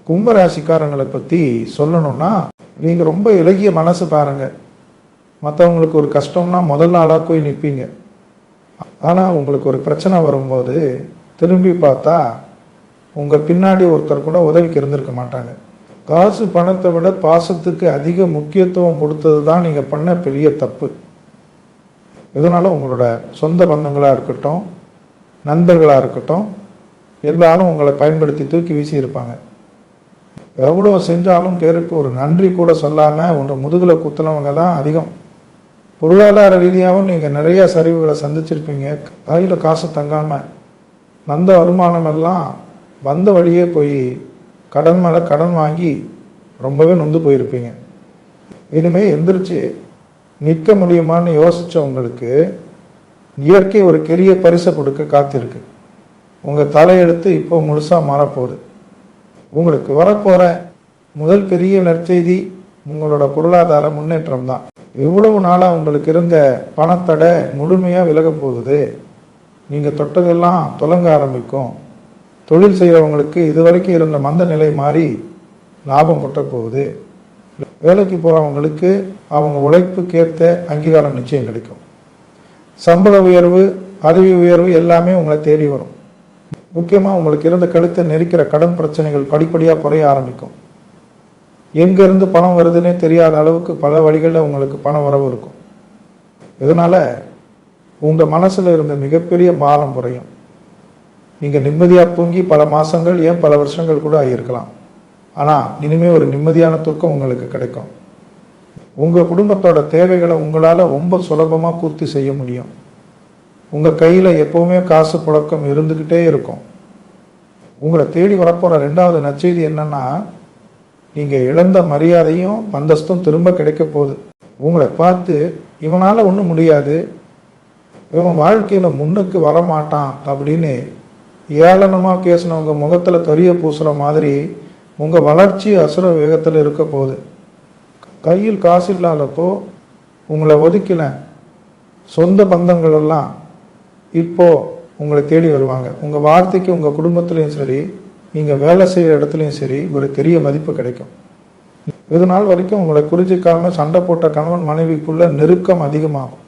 கும்பராசிக்காரங்களை பற்றி சொல்லணும்னா, நீங்கள் ரொம்ப இலகிய மனசு பாருங்க. மற்றவங்களுக்கு ஒரு கஷ்டம்னா முதல் நாளாக போய் நிற்பீங்க. ஆனால் உங்களுக்கு ஒரு பிரச்சனை வரும்போது திரும்பி பார்த்தா உங்கள் பின்னாடி ஒருத்தர் கூட உதவிக்கு இருந்திருக்க மாட்டாங்க. காசு பணத்தை விட பாசத்துக்கு அதிக முக்கியத்துவம் கொடுத்தது தான் நீங்கள் பண்ண பெரிய தப்பு. இதனால் உங்களோட சொந்த பந்தங்களாக இருக்கட்டும், நண்பர்களாக இருக்கட்டும், எல்லாரும் உங்களை பயன்படுத்தி தூக்கி வீசி இருப்பாங்க. எவ்வளோ செஞ்சாலும் பேருக்கு ஒரு நன்றி கூட சொல்லாமல் உங்கள் முதுகில் குத்துனவங்க தான் அதிகம். பொருளாதார ரீதியாகவும் நீங்கள் நிறைய சரிவுகளை சந்திச்சிருப்பீங்க. கையில் காசு தங்காமல் வந்த வருமானம் எல்லாம் வந்த வழியே போய் கடன் மேலே கடன் வாங்கி ரொம்பவே நொந்து போயிருப்பீங்க. இனிமேல் எந்திரிச்சு நிற்க முடியுமான்னு யோசித்தவங்களுக்கு இயற்கை ஒரு பெரிய பரிசை கொடுக்க காத்திருக்கு. உங்கள் தலையெழுத்து இப்போ முழுசாக மாறப்போகுது. உங்களுக்கு வரப்போகிற முதல் பெரிய நற்செய்தி உங்களோட பொருளாதார முன்னேற்றம் தான். இவ்வளவு நாளாக உங்களுக்கு இருந்த பணத்தடை முழுமையாக விலக போகுது. நீங்கள் தொட்டதெல்லாம் தொடங்க ஆரம்பிக்கும். தொழில் செய்கிறவங்களுக்கு இதுவரைக்கும் இருந்த மந்த நிலை மாறி லாபம் கொட்ட போகுது. வேலைக்கு போகிறவங்களுக்கு அவங்க உழைப்புக்கேற்ற அங்கீகாரம் நிச்சயம் கிடைக்கும். சம்பள உயர்வு, பதவி உயர்வு எல்லாமே உங்களை தேடி வரும். முக்கியமாக உங்களுக்கு இருந்த கழுத்தை நெரிக்கிற கடன் பிரச்சனைகள் படிப்படியாக குறைய ஆரம்பிக்கும். எங்கேருந்து பணம் வருதுன்னே தெரியாத அளவுக்கு பல வழிகளில் உங்களுக்கு பண வரவு இருக்கும். இதனால் உங்கள் மனசில் இருந்த மிகப்பெரிய பாரம் குறையும். நீங்கள் நிம்மதியாக தூங்கி பல மாதங்கள், ஏன் பல வருஷங்கள் கூட ஆகியிருக்கலாம். ஆனால் இனிமேல் ஒரு நிம்மதியான தூக்கம் உங்களுக்கு கிடைக்கும். உங்கள் குடும்பத்தோட தேவைகளை உங்களால் ரொம்ப சுலபமாக பூர்த்தி செய்ய முடியும். உங்கள் கையில் எப்போவுமே காசு புழக்கம் இருந்துக்கிட்டே இருக்கும். உங்களை தேடி வரப்போகிற ரெண்டாவது நற்செய்தி என்னென்னா, நீங்கள் இழந்த மரியாதையும் அந்தஸ்தும் திரும்ப கிடைக்க போகுது. உங்களை பார்த்து இவனால் ஒன்றும் முடியாது, இவன் வாழ்க்கையில் முன்னுக்கு வரமாட்டான் அப்படின்னு ஏளனமாக பேசினவங்க முகத்தில் கரிய பூசுகிற மாதிரி உங்கள் வளர்ச்சி அசுர வேகத்தில் இருக்க போகுது. கையில் காசு இல்லாதப்போ உங்களை ஒதுக்கின சொந்த பந்தங்கள் எல்லாம் இப்போது உங்களை தேடி வருவாங்க. உங்கள் வார்த்தைக்கு உங்கள் குடும்பத்துலேயும் சரி, நீங்கள் வேலை செய்கிற இடத்துலையும் சரி ஒரு பெரிய மதிப்பு கிடைக்கும். இது நாள் வரைக்கும் உங்களை குறிச்சிக்காமல் சண்டை போட்ட கணவன் மனைவிக்குள்ள நெருக்கம் அதிகமாகும்.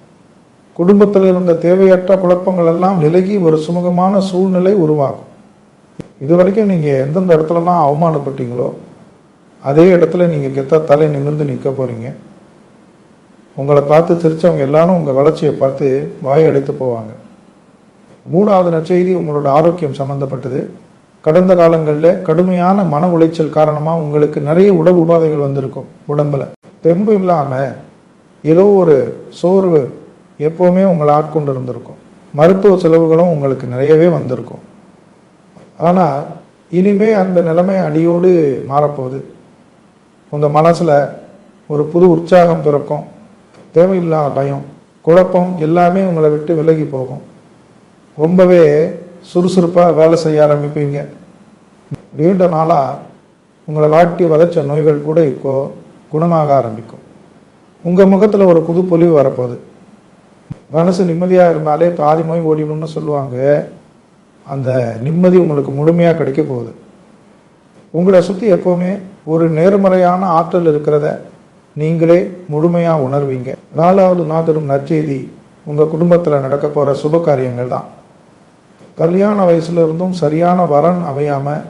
குடும்பத்தில் இருந்த தேவையற்ற குழப்பங்கள் எல்லாம் விலகி ஒரு சுமூகமான சூழ்நிலை உருவாகும். இது வரைக்கும் நீங்கள் எந்தெந்த இடத்துலலாம் அவமானப்பட்டீங்களோ அதே இடத்துல நீங்கள் கெத்தா தலை நிமிர்ந்து நிற்க போகிறீங்க. உங்களை பார்த்து சிரித்தவங்க எல்லாரும் உங்கள் வளர்ச்சியை பார்த்து வாயை அடைத்து போவாங்க. மூணாவது நற்செய்தி உங்களோட ஆரோக்கியம் சம்மந்தப்பட்டது. கடந்த காலங்களில் கடுமையான மன உளைச்சல் காரணமாக உங்களுக்கு நிறைய உடல் உபாதைகள் வந்திருக்கும். உடம்பில் தெம்பு இல்லாமல் ஏதோ ஒரு சோர்வு எப்போவுமே உங்களை ஆட்கொண்டு இருந்திருக்கும். மருத்துவ செலவுகளும் உங்களுக்கு நிறையவே வந்திருக்கும். ஆனால் இனிமே அந்த நிலைமை அடியோடு மாறப்போகுது. உங்கள் மனசில் ஒரு புது உற்சாகம் பிறக்கும். தேவையில்லாத பயம், குழப்பம் எல்லாமே உங்களை விட்டு விலகி போகும். ரொம்பவே சுறுசுறுப்பாக வேலை செய்ய ஆரம்பிப்பீங்க. நீண்ட நாளாக உங்களை வாட்டி வதச்ச நோய்கள் கூட இப்போ குணமாக ஆரம்பிக்கும். உங்கள் முகத்தில் ஒரு புது பொலிவு வரப்போகுது. மனசு நிம்மதியாக இருந்தாலே பாதி நோய் ஓடிடும்னு சொல்லுவாங்க. அந்த நிம்மதி உங்களுக்கு முழுமையாக கிடைக்க போகுது. உங்களை சுற்றி எப்போவுமே ஒரு நேர்மறையான ஆற்றல் இருக்கிறத நீங்களே முழுமையாக உணர்வீங்க. நாலாவது நாதரும் நற்செய்தி உங்கள் குடும்பத்தில் நடக்க போகிற சுப காரியங்கள் தான். கல்யாண வயசுல இருந்தும் சரியான வரன் அமையாமல்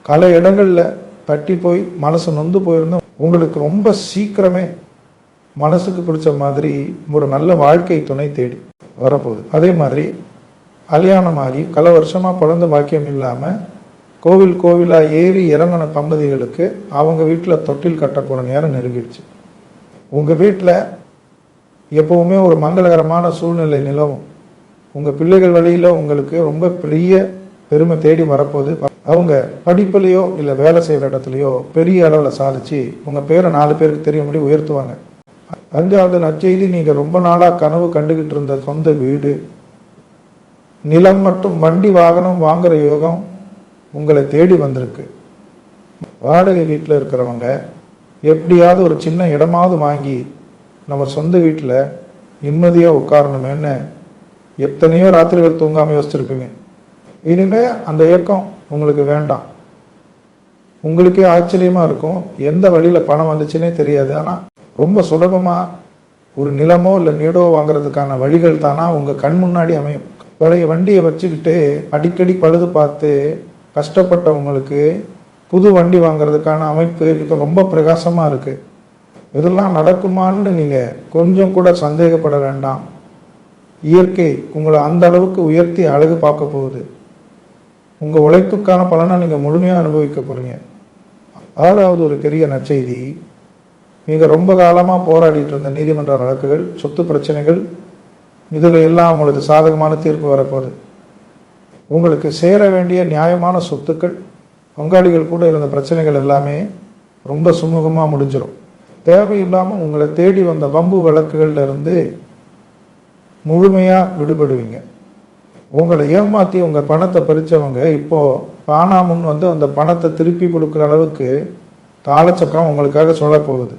பல இடங்களில் தட்டி போய் மனசு நொந்து போயிருந்தும் உங்களுக்கு ரொம்ப சீக்கிரமே மனசுக்கு பிடிச்ச மாதிரி ஒரு நல்ல வாழ்க்கை துணை தேடி வரப்போகுது. அதே மாதிரி கல்யாணமாகி பல வருஷமாக குழந்தை பாக்கியம் இல்லாமல் கோவிலாக ஏறி இறங்கின தம்பதிகளுக்கு அவங்க வீட்டில் தொட்டில் கட்டக்கூட நேரம் நெருங்கிடுச்சு. உங்கள் வீட்டில் எப்போவுமே ஒரு மங்களகரமான சூழ்நிலை நிலவும். உங்கள் பிள்ளைகள் வழியில் உங்களுக்கு ரொம்ப பெரிய பெருமை தேடி வரப்போகுது. அவங்க படிப்புலையோ இல்லை வேலை செய்கிற இடத்துலையோ பெரிய அளவில் சாதிச்சு உங்கள் பேரை 4 பேருக்கு தெரியும்படி உயர்த்துவாங்க. 5வது நற்செய்தி, நீங்கள் ரொம்ப நாளாக கனவு கண்டுகிட்டு இருந்த சொந்த வீடு, நிலம் மற்றும் வண்டி வாகனம் வாங்குகிற யோகம் உங்களை தேடி வந்திருக்கு. வாடகை வீட்டில் இருக்கிறவங்க எப்படியாவது ஒரு சின்ன இடமாவது வாங்கி நம்ம சொந்த வீட்டில் நிம்மதியாக உட்காரணுமேன்னு எத்தனையோ ராத்திரிகள் தூங்காமல் யோசிச்சிருப்பீங்க. இனிமேல் அந்த ஏக்கம் உங்களுக்கு வேண்டாம். உங்களுக்கே ஆச்சரியமாக இருக்கும், எந்த வழியில் பணம் வந்துச்சுன்னே தெரியாது. ஆனால் ரொம்ப சுலபமாக ஒரு நிலமோ இல்லை வீடோ வாங்குறதுக்கான வழிகள் தானா உங்கள் கண் முன்னாடி அமையும். பழைய வண்டியை வச்சுக்கிட்டு அடிக்கடி பழுது பார்த்து கஷ்டப்பட்டவங்களுக்கு புது வண்டி வாங்குறதுக்கான அமைப்பு இப்போ ரொம்ப பிரகாசமாக இருக்குது. இதெல்லாம் நடக்குமான்னு நீங்கள் கொஞ்சம் கூட சந்தேகப்பட வேண்டாம். இயற்கை உங்களை அந்த அளவுக்கு உயர்த்தி அழகு பார்க்க போகுது. உங்கள் உழைப்புக்கான பலனை நீங்கள் முழுமையாக அனுபவிக்க போகிறீங்க. ஆறாவது ஒரு பெரிய நற்செய்தி, நீங்கள் ரொம்ப காலமாக போராடிட்டு இருந்த நீதிமன்ற வழக்குகள், சொத்து பிரச்சனைகள், இதில் எல்லாம் உங்களுக்கு சாதகமான தீர்ப்பு வரப்போகுது. உங்களுக்கு சேர வேண்டிய நியாயமான சொத்துக்கள், பங்காளிகள் கூட இருந்த பிரச்சனைகள் எல்லாமே ரொம்ப சுமூகமாக முடிஞ்சிடும். தேவையில்லாமல் உங்களை தேடி வந்த வம்பு வழக்குகளில் இருந்து முழுமையாக விடுபடுவீங்க. உங்களை ஏமாற்றி உங்கள் பணத்தை பறித்தவங்க இப்போது காணாமுன்னு வந்து அந்த பணத்தை திருப்பி கொடுக்குற அளவுக்கு தாளச்சக்கரம் உங்களுக்காக சொல்லப்போகுது.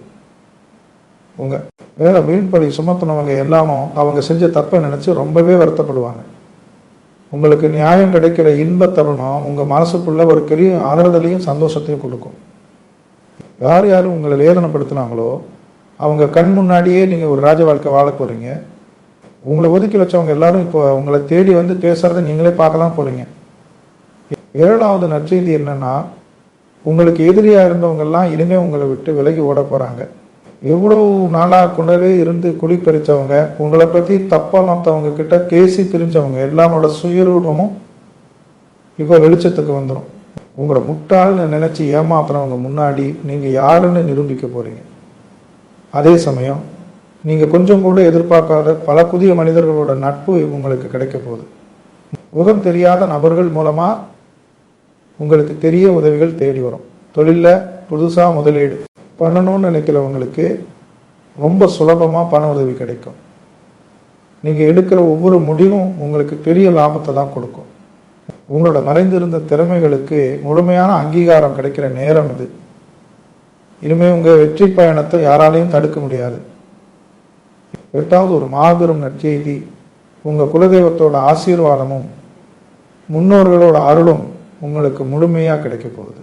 உங்கள் வேலை வீண்படி சுமத்தினவங்க எல்லாமும் அவங்க செஞ்ச தப்பை நினச்சி ரொம்பவே வருத்தப்படுவாங்க. உங்களுக்கு நியாயம் கிடைக்கிற இன்ப தருணம் உங்கள் மனசுக்குள்ள ஒரு பெரிய ஆறுதலையும் சந்தோஷத்தையும் கொடுக்கும். யார் யாரும் உங்களை வேதனைப்படுத்தினாங்களோ அவங்க கண் முன்னாடியே நீங்கள் ஒரு ராஜ வாழ்க்கை வாழ போகிறீங்க. உங்களை ஒதுக்கி வச்சவங்க எல்லாரும் இப்போ உங்களை தேடி வந்து பேசுகிறத நீங்களே பார்க்க தான் போகிறீங்க. ஏழாவது நற்செய்தி என்னென்னா, உங்களுக்கு எதிரியாக இருந்தவங்கெல்லாம் இனிமேல் உங்களை விட்டு விலகி ஓட போகிறாங்க. எவ்வளோ நாளாக கொண்டவே இருந்து குழி பறித்தவங்க, உங்களை பற்றி தப்பானத்தவங்க கிட்ட பேசி பிரிஞ்சவங்க எல்லாரோட சுயரூபமும் இப்போ வெளிச்சத்துக்கு வந்துடும். உங்களை முட்டாள்னு நினச்சி ஏமாத்துறவங்க முன்னாடி நீங்கள் யாருன்னு நிரூபிக்க போகிறீங்க. அதே சமயம் நீங்கள் கொஞ்சம் கூட எதிர்பார்க்காத பல புதிய மனிதர்களோட நட்பு உங்களுக்கு கிடைக்க போகுது. முகம் தெரியாத நபர்கள் மூலமாக உங்களுக்கு தெரிய உதவிகள் தேடி வரும். தொழிலில் புதுசாக முதலீடு பண்ணணும்னு நினைக்கிறவங்களுக்கு ரொம்ப சுலபமாக பண உதவி கிடைக்கும். நீங்கள் எடுக்கிற ஒவ்வொரு முடிவும் உங்களுக்கு பெரிய லாபத்தை தான் கொடுக்கும். உங்களோட மறைந்திருந்த திறமைகளுக்கு முழுமையான அங்கீகாரம் கிடைக்கிற நேரம் இது. இனிமேல் உங்கள் வெற்றி பயணத்தை யாராலையும் தடுக்க முடியாது. எட்டாவது ஒரு மாபெரும் நற்செய்தி, உங்கள் குலதெய்வத்தோட ஆசீர்வாதமும் முன்னோர்களோட அருளும் உங்களுக்கு முழுமையாக கிடைக்க போகுது.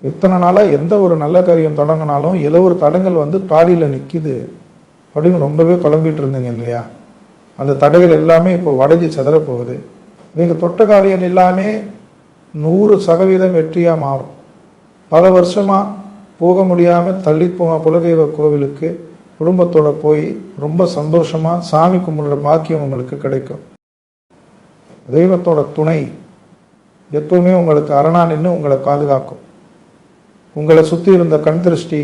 இத்தனை நாளாக எந்த ஒரு நல்ல காரியம் தொடங்கினாலும் ஏதோ ஒரு தடங்கள் வந்து பாதியில் நிற்கிது அப்படின்னு ரொம்பவே குழம்பிட்டு இருந்தீங்க இல்லையா? அந்த தடைகள் எல்லாமே இப்போ உடைஞ்சி செதற போகுது. நீங்கள் தொட்ட காரியம் எல்லாமே 100% வெற்றியாக மாறும். பல வருஷமாக போக முடியாமல் தள்ளி போன குலதெய்வ கோவிலுக்கு குடும்பத்தோட போய் ரொம்ப சந்தோஷமாக சாமி கும்பிடுற பாக்கியம் உங்களுக்கு கிடைக்கும். தெய்வத்தோட துணை எப்பவுமே உங்களுக்கு அரணா நின்று உங்களை பாதுகாக்கும். உங்களை சுற்றி இருந்த கண் திருஷ்டி,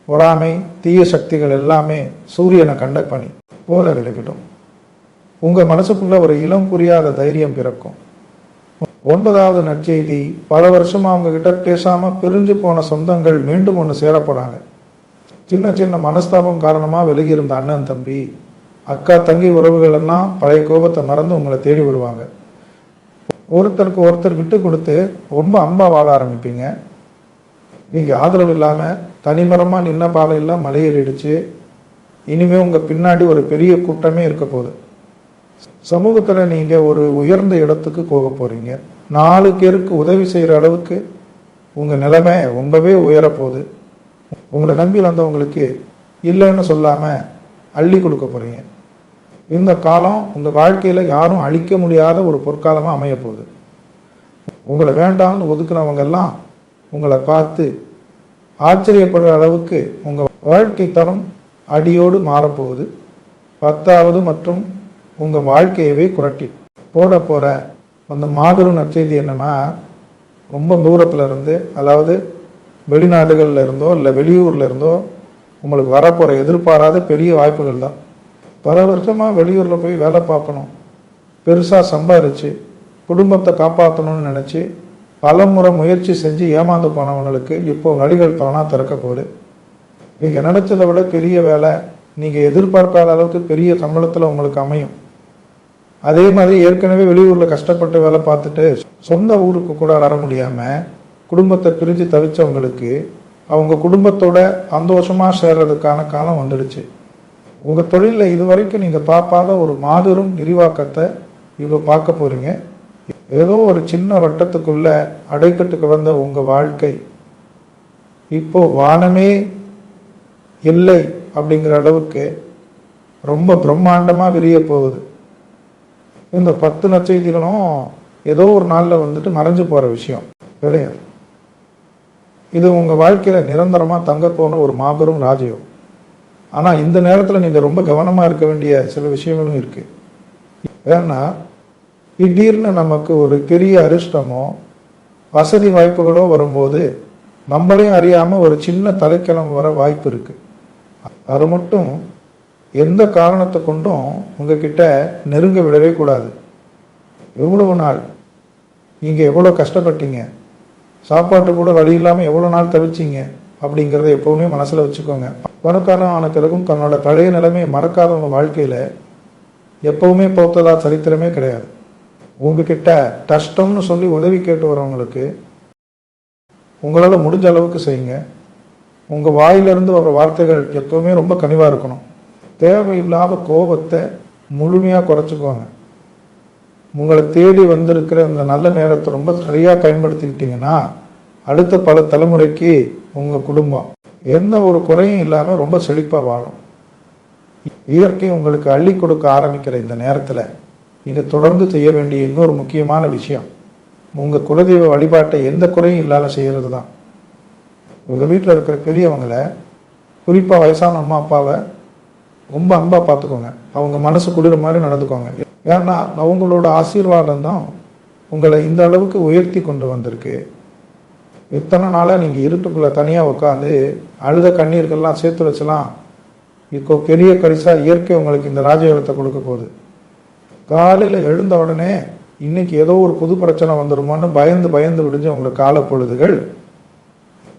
பொறாமை, தீய சக்திகள் எல்லாமே சூரியனை கண்ட பனி போல விலகிடும். உங்கள் மனசுக்குள்ள ஒரு இளம் புரியாத தைரியம் பிறக்கும். 9வது நற்செய்தி, பல வருஷமாக அவங்க கிட்ட பேசாமல் பிரிஞ்சு போன சொந்தங்கள் மீண்டும் ஒன்று சேரப்போறாங்க. சின்ன சின்ன மனஸ்தாபம் காரணமாக விலகி இருந்த அண்ணன் தம்பி, அக்கா தங்கி உறவுகள் எல்லாம் பழைய கோபத்தை மறந்து உங்களை தேடி விடுவாங்க. ஒருத்தருக்கு ஒருத்தர் விட்டு கொடுத்து ரொம்ப அன்பா வாழ ஆரம்பிப்பீங்க. நீங்கள் ஆதரவு இல்லாமல் தனிமரமாக நின்ன பாதையெல்லாம் மலையேறிடுச்சு. இனிமேல் உங்கள் பின்னாடி ஒரு பெரிய கூட்டமே இருக்க போகுது. சமூகத்தில் நீங்கள் ஒரு உயர்ந்த இடத்துக்கு போக போகிறீங்க. 4 பேருக்கு உதவி செய்கிற அளவுக்கு உங்கள் நிலைமை ரொம்பவே உயரப்போகுது. உங்களை நம்பி வந்தவங்களுக்கு இல்லைன்னு சொல்லாமல் அள்ளி கொடுக்க போகிறீங்க. இந்த காலம் உங்கள் வாழ்க்கையில் யாரும் அழிக்க முடியாத ஒரு பொற்காலமாக அமைய போகுது. உங்களை வேண்டாம்னு ஒதுக்குனவங்கெல்லாம் உங்களை பார்த்து ஆச்சரியப்படுற அளவுக்கு உங்கள் வாழ்க்கை தரம் அடியோடு மாறப்போகுது. 10வது மற்றும் உங்கள் வாழ்க்கையவே குரட்டி போகிற அந்த மாபெரும் நற்செய்தி என்னென்னா, ரொம்ப தூரத்தில் இருந்து, அதாவது வெளிநாடுகளில் இருந்தோ இல்லை வெளியூரில் இருந்தோ உங்களுக்கு வரப்போகிற எதிர்பாராத பெரிய வாய்ப்புகள் தான். பல வருஷமாக வெளியூரில் போய் வேலை பார்க்கணும், பெருசாக சம்பாரித்து குடும்பத்தை காப்பாற்றணும்னு நினச்சி பல முறை முயற்சி செஞ்சு ஏமாந்து போனவங்களுக்கு இப்போ வழிகள் தானாக திறக்க போகுது. நீங்கள் நினச்சதை விட பெரிய வேலை, நீங்கள் எதிர்பார்க்காத அளவுக்கு பெரிய சம்பளத்தில் உங்களுக்கு அமையும். அதே மாதிரி ஏற்கனவே வெளியூரில் கஷ்டப்பட்டு வேலை பார்த்துட்டு சொந்த ஊருக்கு கூட வர முடியாமல் குடும்பத்தை பிரிஞ்சு தவிச்சவங்களுக்கு அவங்க குடும்பத்தோட சந்தோஷமாக சேர்றதுக்கான காலம் வந்துடுச்சு. உங்கள் தொழிலில் இது வரைக்கும் நீங்கள் பார்க்காத ஒரு மாபெரும் விரிவாக்கத்தை இப்போ பார்க்க போகிறீங்க. ஏதோ ஒரு சின்ன வட்டத்துக்குள்ள அடைக்கட்டுக்கு வந்த உங்கள் வாழ்க்கை இப்போ வானமே இல்லை அப்படிங்கிற அளவுக்கு ரொம்ப பிரம்மாண்டமாக விரிய போகுது. இந்த 10 நற்செய்திகளும் ஏதோ ஒரு நாளில் வந்துட்டு மறைஞ்சு போகிற விஷயம் கிடையாது. இது உங்கள் வாழ்க்கையில் நிரந்தரமாக தங்க போன ஒரு மாபெரும் ராஜ்யம். ஆனால் இந்த நேரத்தில் நீங்கள் ரொம்ப கவனமாக இருக்க வேண்டிய சில விஷயங்களும் இருக்குது. ஏன்னா திடீர்னு நமக்கு ஒரு பெரிய அதிர்ஷ்டமோ வசதி வாய்ப்புகளோ வரும்போது நம்மளையும் அறியாமல் ஒரு சின்ன தலைக்கிழமை வர வாய்ப்பு இருக்குது. அது மட்டும் எந்த காரணத்தை கொண்டும் உங்ககிட்ட நெருங்க விடவே கூடாது. எவ்வளவு நாள் நீங்கள் எவ்வளோ கஷ்டப்பட்டீங்க, சாப்பாட்டு கூட வழி இல்லாமல் எவ்வளோ நாள் தவிச்சிங்க அப்படிங்கிறத எப்போவுமே மனசில் வச்சுக்கோங்க. பணக்காரன் ஆன பிறகும் தன்னோட பழைய நிலைமையை மறக்காதவங்க வாழ்க்கையில் எப்போவுமே போத்ததா சரித்திரமே கிடையாது. உங்ககிட்ட கஷ்டம்னு சொல்லி உதவி கேட்டு வரவங்களுக்கு உங்களால் முடிஞ்ச அளவுக்கு செய்யுங்க. உங்கள் வாயிலிருந்து வர வார்த்தைகள் எப்போவுமே ரொம்ப கனிவாக இருக்கணும். தேவையில்லாத கோபத்தை முழுமையாக குறைச்சிக்குவாங்க. உங்களை தேடி வந்திருக்கிற இந்த நல்ல நேரத்தை ரொம்ப சரியாக பயன்படுத்திக்கிட்டீங்கன்னா அடுத்த பல தலைமுறைக்கு உங்கள் குடும்பம் எந்த ஒரு குறையும் இல்லாமல் ரொம்ப செழிப்பாக வாழும். இயற்கை உங்களுக்கு அள்ளி கொடுக்க ஆரம்பிக்கிற இந்த நேரத்தில் இதை தொடர்ந்து செய்ய வேண்டிய இன்னொரு முக்கியமான விஷயம், உங்கள் குலதெய்வ வழிபாட்டை எந்த குறையும் இல்லாத செய்கிறது தான். உங்கள் வீட்டில் இருக்கிற பெரியவங்களை, குறிப்பாக வயசான அம்மா அப்பாவை ரொம்ப அன்பாக பார்த்துக்கோங்க. அவங்க மனசு குளிர மாதிரி நடந்துக்கோங்க. ஏன்னா அவங்களோட ஆசீர்வாதம் தான் உங்களை இந்த அளவுக்கு உயர்த்தி கொண்டு வந்திருக்கு. இத்தனை நாளாக நீங்கள் இருட்டுக்குள்ளே தனியாக உட்காந்து அழுத கண்ணீர்கள்லாம் சேர்த்து வச்சலாம். இப்போ பெரிய பரிசாக இயற்கை உங்களுக்கு இந்த ராஜயோகத்தை கொடுக்க போகுது. காலையில் எழுந்த உடனே இன்னைக்கு ஏதோ ஒரு புது பிரச்சனை வந்துடுமான்னு பயந்து விடிஞ்ச உங்களுக்கு கால பொழுதுகள்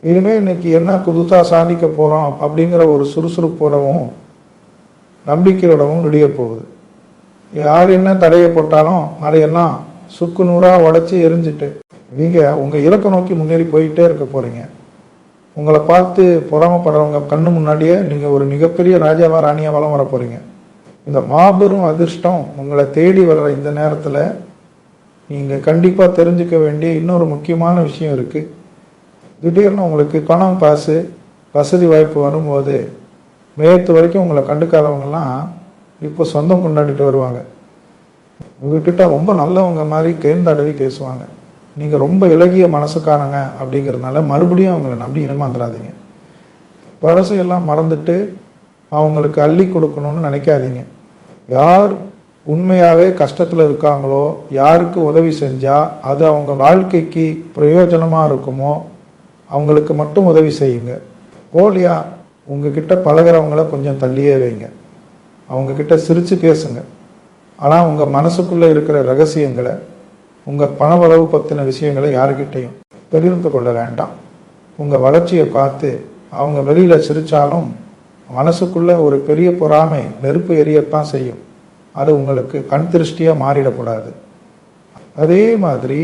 இனிமேல் இன்னைக்கு என்ன புதுசாக சாதிக்க போகிறோம் அப்படிங்கிற ஒரு சுறுசுறுப்போடவும் நம்பிக்கையோடவும் விடிய போகுது. யார் என்ன தடையை போட்டாலும் அதையெல்லாம் சுக்கு நூறாக உடச்சி எரிஞ்சிட்டு நீங்கள் உங்கள் இலக்கை நோக்கி முன்னேறி போயிட்டே இருக்க போகிறீங்க. உங்களை பார்த்து பொறாமப்படுறவங்க கண்ணு முன்னாடியே நீங்கள் ஒரு மிகப்பெரிய ராஜாவா ராணியாக வளம் வர போகிறீங்க. இந்த மாபெரும் அதிர்ஷ்டம் உங்களை தேடி வர்ற இந்த நேரத்தில் நீங்கள் கண்டிப்பாக தெரிஞ்சுக்க வேண்டிய இன்னொரு முக்கியமான விஷயம் இருக்குது. திடீர்னு உங்களுக்கு பணம் காசு வசதி வாய்ப்பு வரும்போது நேற்று வரைக்கும் உங்களை கண்டுக்காதவங்கெல்லாம் இப்போ சொந்தம் கொண்டாடிட்டு வருவாங்க. உங்ககிட்ட ரொம்ப நல்லவங்க மாதிரி கேந்தடவி பேசுவாங்க. நீங்கள் ரொம்ப இலகிய மனசுக்காரங்க அப்படிங்கிறதுனால மறுபடியும் அவங்கள நம்பி ஏமாந்துடாதீங்க. பழசையெல்லாம் மறந்துட்டு அவங்களுக்கு அள்ளி கொடுக்கணும்னு நினைக்காதீங்க. யார் உண்மையாகவே கஷ்டத்தில் இருக்காங்களோ, யாருக்கு உதவி செஞ்சால் அது அவங்க வாழ்க்கைக்கு பிரயோஜனமாக இருக்குமோ அவங்களுக்கு மட்டும் உதவி செய்யுங்க. போலியா உங்ககிட்ட பழகிறவங்கள கொஞ்சம் தள்ளியே வைங்க. அவங்கக்கிட்ட சிரித்து பேசுங்க. ஆனால் உங்கள் மனசுக்குள்ளே இருக்கிற ரகசியங்களை, உங்கள் பணவரவு பற்றின விஷயங்களை யாருக்கிட்டையும் பகிர்ந்து கொள்ள வேண்டாம். உங்கள் வளர்ச்சியை பார்த்து அவங்க வெளியில் சிரித்தாலும் மனசுக்குள்ளே ஒரு பெரிய பொறாமை நெருப்பு எரியத்தான் செய்யும். அது உங்களுக்கு கண் திருஷ்டியாக மாறிடக்கூடாது. அதே மாதிரி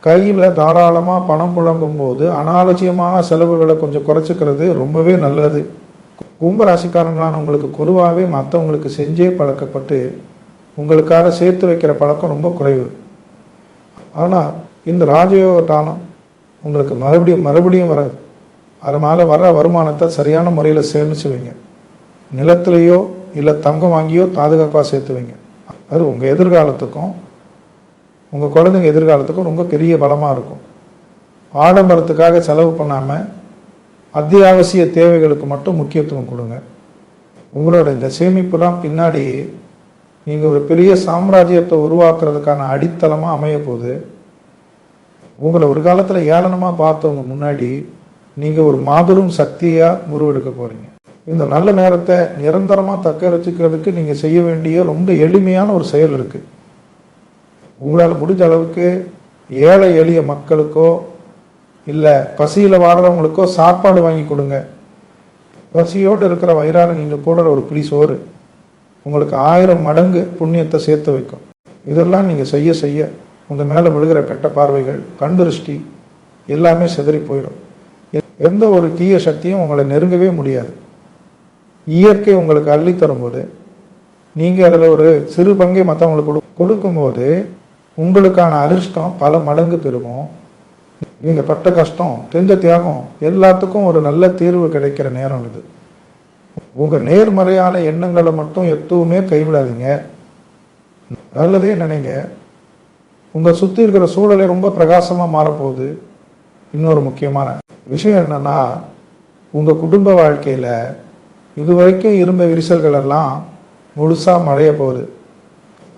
கையில் தாராளமாக பணம் புழங்கும் போது அனாவசியமான செலவுகளை கொஞ்சம் குறைச்சிக்கிறது ரொம்பவே நல்லது. கும்பராசிக்காரங்களான உங்களுக்கு பொதுவாகவே மற்றவங்களுக்கு செஞ்சே பழக்கப்பட்டு உங்களுக்காக சேர்த்து வைக்கிற பழக்கம் ரொம்ப குறைவு. ஆனால் இந்த ராஜயோக தானம் உங்களுக்கு மறுபடியும் வராது. அதனால் வர வருமானத்தை சரியான முறையில் சேமிச்சு வைங்க. நிலத்திலேயோ இல்லை தங்கம் வாங்கியோ பாதுகாப்பாக சேர்த்து வைங்க. அது உங்கள் எதிர்காலத்துக்கும் உங்கள் குழந்தைங்க எதிர்காலத்துக்கும் ரொம்ப பெரிய பலமாக இருக்கும். ஆடம்பரத்துக்காக செலவு பண்ணாமல் அத்தியாவசிய தேவைகளுக்கு மட்டும் முக்கியத்துவம் கொடுங்க. உங்களோட இந்த சேமிப்பு தான் பின்னாடி நீங்கள் ஒரு பெரிய சாம்ராஜ்யத்தை உருவாக்குறதுக்கான அடித்தளமாக அமைய போகுது. உங்களை ஒரு காலத்தில் ஏளனமாக பார்த்தவங்க முன்னாடி நீங்கள் ஒரு மாபெரும் சக்தியாக உருவெடுக்க போகிறீங்க. இந்த நல்ல நேரத்தை நிரந்தரமாக தக்க வச்சுக்கிறதுக்கு நீங்கள் செய்ய வேண்டிய ரொம்ப எளிமையான ஒரு செயல் இருக்குது. உங்களால் முடிஞ்ச அளவுக்கு ஏழை எளிய மக்களுக்கோ இல்லை பசியில் வாடுறவங்களுக்கோ சாப்பாடு வாங்கி கொடுங்க. பசியோடு இருக்கிற வயிறார நீங்கள் போடுற ஒரு பிடி சோறு உங்களுக்கு 1000 மடங்கு புண்ணியத்தை சேர்த்து வைக்கும். இதெல்லாம் நீங்கள் செய்ய செய்ய உங்கள் மேலே விழுகிற கெட்ட பார்வைகள், கண் திருஷ்டி எல்லாமே சிதறி போயிடும். எந்த ஒரு தீய சக்தியும் உங்களை நெருங்கவே முடியாது. இயற்கை உங்களுக்கு அள்ளி தரும்போது நீங்கள் அதில் ஒரு சிறு பங்கை மற்றவங்களுக்கு கொடுக்கும்போது உங்களுக்கான அதிர்ஷ்டம் பல மடங்கு பெருகும். நீங்கள் பட்ட கஷ்டம், தெரிஞ்ச தியாகம் எல்லாத்துக்கும் ஒரு நல்ல தீர்வு கிடைக்கிற நேரம் இது. உங்கள் நேர்மறையான எண்ணங்களை மட்டும் எதுவுமே கைவிடாதீங்க. நல்லதே நினைங்க. உங்கள் சுற்றி இருக்கிற சூழலை ரொம்ப பிரகாசமாக மாறப்போகுது. இன்னொரு முக்கியமான விஷயம் என்னன்னா, உங்கள் குடும்ப வாழ்க்கையில் இதுவரைக்கும் இருந்த விரிசல்கள் எல்லாம் முழுசாக மறைய போகுது.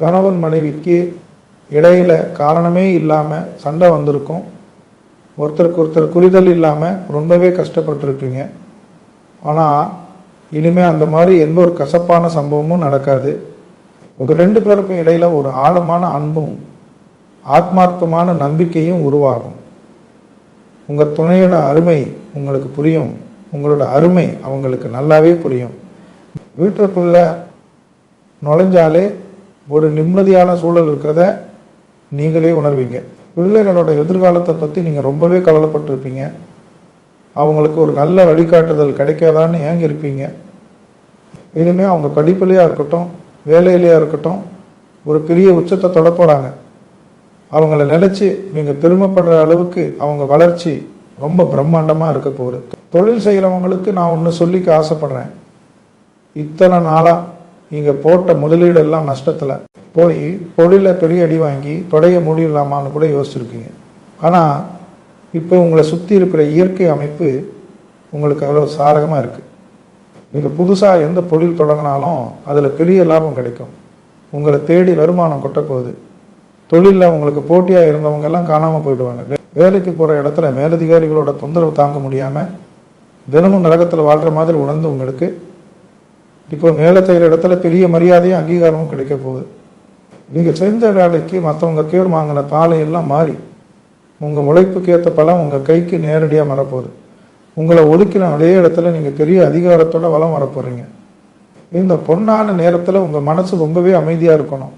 கணவன் மனைவிக்கு இடையில காரணமே இல்லாமல் சண்டை வந்திருக்கும். ஒருத்தருக்கு ஒருத்தர் புரிதல் இல்லாமல் ரொம்பவே கஷ்டப்பட்டுருப்பீங்க. ஆனால் இனிமேல் அந்த மாதிரி எந்த ஒரு கசப்பான சம்பவமும் நடக்காது. உங்கள் 2 பேருக்கும் இடையில ஒரு ஆழமான அன்பும் ஆத்மார்த்தமான நம்பிக்கையும் உருவாகும். உங்கள் துணையோட அருமை உங்களுக்கு புரியும். உங்களோட அருமை அவங்களுக்கு நல்லாவே புரியும். வீட்டுக்குள்ள நுழைஞ்சாலே ஒரு நிம்மதியான சூழல் இருக்கிறத நீங்களே உணர்வீங்க. பிள்ளைகளோட எதிர்காலத்தை பற்றி நீங்கள் ரொம்பவே கவலைப்பட்டிருப்பீங்க. அவங்களுக்கு ஒரு நல்ல வழிகாட்டுதல் கிடைக்காதான்னு ஏங்கிருப்பீங்க. இனிமேல் அவங்க படிப்புலையாக இருக்கட்டும், வேலையிலையாக இருக்கட்டும், ஒரு பெரிய உச்சத்தை தொட போகிறாங்க. அவங்கள நினச்சி நீங்கள் பெருமைப்படுற அளவுக்கு அவங்க வளர்ச்சி ரொம்ப பிரம்மாண்டமாக இருக்க போகுது. தொழில் செய்கிறவங்களுக்கு நான் ஒன்று சொல்லிக்க ஆசைப்படுறேன். இத்தனை நாளாக நீங்கள் போட்ட முதலீடெல்லாம் நஷ்டத்தில் போய் தொழிலை பெரிய அடி வாங்கி தொடைய முடியலாமான்னு கூட யோசிச்சுருக்கீங்க. ஆனால் இப்போ உங்களை சுற்றி இருக்கிற இயற்கை அமைப்பு உங்களுக்கு அவ்வளோ சாதகமாக இருக்குது. நீங்கள் புதுசாக எந்த தொழில் தொடங்கினாலும் அதில் பெரிய லாபம் கிடைக்கும். உங்களை தேடி வருமானம் கொட்டப்போகுது. தொழிலில் உங்களுக்கு போட்டியாக இருந்தவங்கெல்லாம் காணாமல் போயிடுவாங்க. வேலைக்கு போகிற இடத்துல மேலதிகாரிகளோட தொந்தரவு தாங்க முடியாமல் தினமும் நரகத்தில் வாழ்கிற மாதிரி உணர்ந்து உங்களுக்கு இப்போ வேலை செய்கிற இடத்துல பெரிய மரியாதையும் அங்கீகாரமும் கிடைக்க போகுது. நீங்கள் செஞ்ச வேலைக்கு மற்றவங்க கேடு வாங்கின பாலையெல்லாம் மாறி உங்கள் உழைப்புக்கு ஏற்ற பலம் உங்கள் கைக்கு நேரடியாக வரப்போகுது. உங்களை ஒதுக்கின அதே இடத்துல நீங்கள் பெரிய அதிகாரத்தோட வளம் வரப்போகிறீங்க. இந்த பொன்னான நேரத்தில் உங்கள் மனசு ரொம்பவே அமைதியாக இருக்கணும்.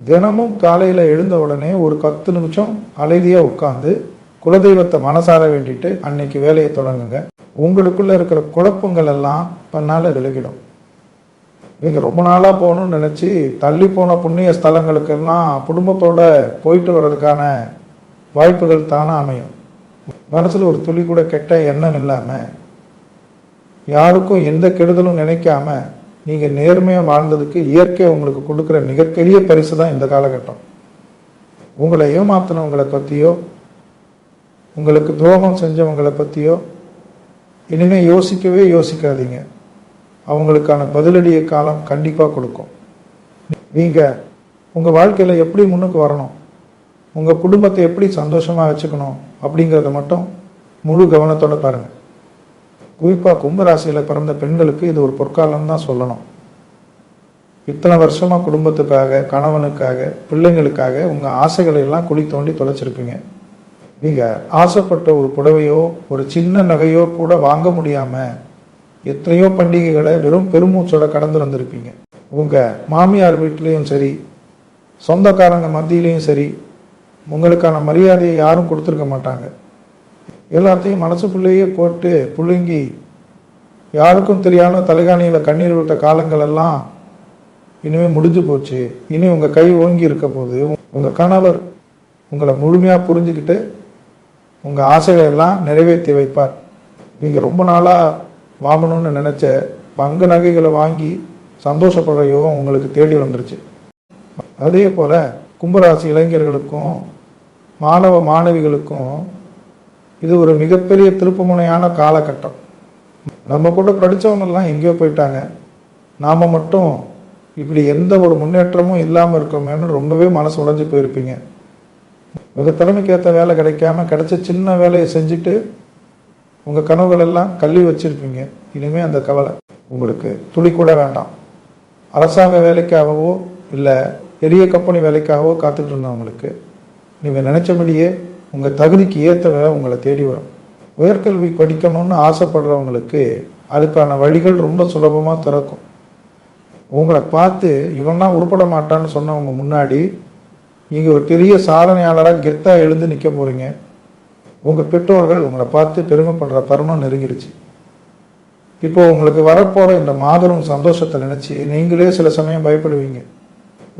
தினமும் காலையில் எழுந்த உடனே ஒரு 10 நிமிஷம் அமைதியாக உட்காந்து குலதெய்வத்தை மனசார வேண்டிட்டு அன்னைக்கு வேலையை தொடங்குங்க. உங்களுக்குள்ள இருக்கிற குழப்பங்கள் எல்லாம் பண்ணால விலகிடும். நீங்கள் ரொம்ப நாளாக போகணும்னு நினச்சி தள்ளி போன புண்ணிய ஸ்தலங்களுக்கெல்லாம் குடும்பத்தோட போயிட்டு வர்றதுக்கான வாய்ப்புகள் தானாக அமையும். மனசில் ஒரு துளி கூட கெட்ட எண்ணம் இல்லாமல், யாருக்கும் எந்த கெடுதலும் நினைக்காம நீங்கள் நேர்மையாக வாழ்ந்ததுக்கு இயற்கை உங்களுக்கு கொடுக்குற மிகப்பெரிய பரிசு தான் இந்த காலகட்டம். உங்களை ஏமாத்தினவங்களை பற்றியோ உங்களுக்கு துரோகம் செஞ்சவங்களை பற்றியோ இனிமேல் யோசிக்கவே யோசிக்காதீங்க. அவங்களுக்கான பதிலடிய காலம் கண்டிப்பாக கொடுக்கும். நீங்கள் உங்கள் வாழ்க்கையில் எப்படி முன்னுக்கு வரணும், உங்கள் குடும்பத்தை எப்படி சந்தோஷமாக வச்சுக்கணும் அப்படிங்கிறத மட்டும் முழு கவனத்தோடு பாருங்கள். குறிப்பாக கும்பராசியில் பிறந்த பெண்களுக்கு இது ஒரு பொற்காலம் தான் சொல்லணும். இத்தனை வருஷமாக குடும்பத்துக்காக, கணவனுக்காக, பிள்ளைங்களுக்காக உங்கள் ஆசைகளை எல்லாம் குழி தோண்டி தொலைச்சிருப்பீங்க. நீங்கள் ஆசைப்பட்ட ஒரு புடவையோ ஒரு சின்ன நகையோ கூட வாங்க முடியாமல் எத்தனையோ பண்டிகைகளை வெறும் பெருமூச்சோட கடந்து வந்திருப்பீங்க. உங்கள் மாமியார் வீட்லேயும் சரி, சொந்தக்காரங்க மத்தியிலையும் சரி, உங்களுக்கான மரியாதையை யாரும் கொடுத்துருக்க மாட்டாங்க. எல்லாத்தையும் மனசுக்குள்ளேயே போட்டு புழுங்கி யாருக்கும் தெரியாமல் தலைகாணியில் கண்ணீர் விட்ட காலங்கள் எல்லாம் இனிமேல் முடிஞ்சு போச்சு. இனி உங்கள் கை ஓங்கி இருக்க போது உங்கள் கணவர் உங்களை முழுமையாக புரிஞ்சுக்கிட்டு உங்கள் ஆசைகளை எல்லாம் நிறைவேற்றி வைப்பார். நீங்கள் ரொம்ப நாளாக வாங்கணும்னு நினச்ச பங்கு நகைகளை வாங்கி சந்தோஷப்படுற யோகம் உங்களுக்கு தேடி வந்துருச்சு. அதே போல் கும்பராசி இளைஞர்களுக்கும் மாணவ மாணவிகளுக்கும் இது ஒரு மிகப்பெரிய திருப்புமுனையான காலகட்டம். நம்ம கூட படித்தவங்கெல்லாம் எங்கேயோ போயிட்டாங்க, நாம் மட்டும் இப்படி எந்த ஒரு முன்னேற்றமும் இல்லாமல் இருக்கோமேனு ரொம்பவே மனசு உடைஞ்சு போயிருப்பீங்க. உங்கள் திறமைக்கு ஏற்ற வேலை கிடைக்காம கிடைச்ச சின்ன வேலையை செஞ்சுட்டு உங்கள் கனவுகள் எல்லாம் கல்வி வச்சுருப்பீங்க. இனிமேல் அந்த கவலை உங்களுக்கு துளி கூட வேண்டாம். அரசாங்க வேலைக்காகவோ இல்லை பெரிய கம்பெனி வேலைக்காகவோ காத்துட்டு இருந்தவங்களுக்கு நீங்கள் நினச்சபடியே உங்கள் தகுதிக்கு ஏற்ற வேலை உங்களை தேடி வரும். உயர்கல்வி படிக்கணும்னு ஆசைப்படுறவங்களுக்கு அதுக்கான வழிகள் ரொம்ப சுலபமாக திறக்கும். உங்களை பார்த்து இவன்னா உருப்பட மாட்டான்னு சொன்னவங்க முன்னாடி நீங்கள் ஒரு பெரிய சாதனையாளராக கெத்தாக எழுந்து நிற்க போகிறீங்க. உங்கள் பெற்றோர்கள் உங்களை பார்த்து பெருமைப்படுற தருணம் நெருங்கிடுச்சு. இப்போ உங்களுக்கு வரப்போகிற இந்த மாபெரும் சந்தோஷத்தை நினச்சி நீங்களே சில சமயம் பயப்படுவீங்க.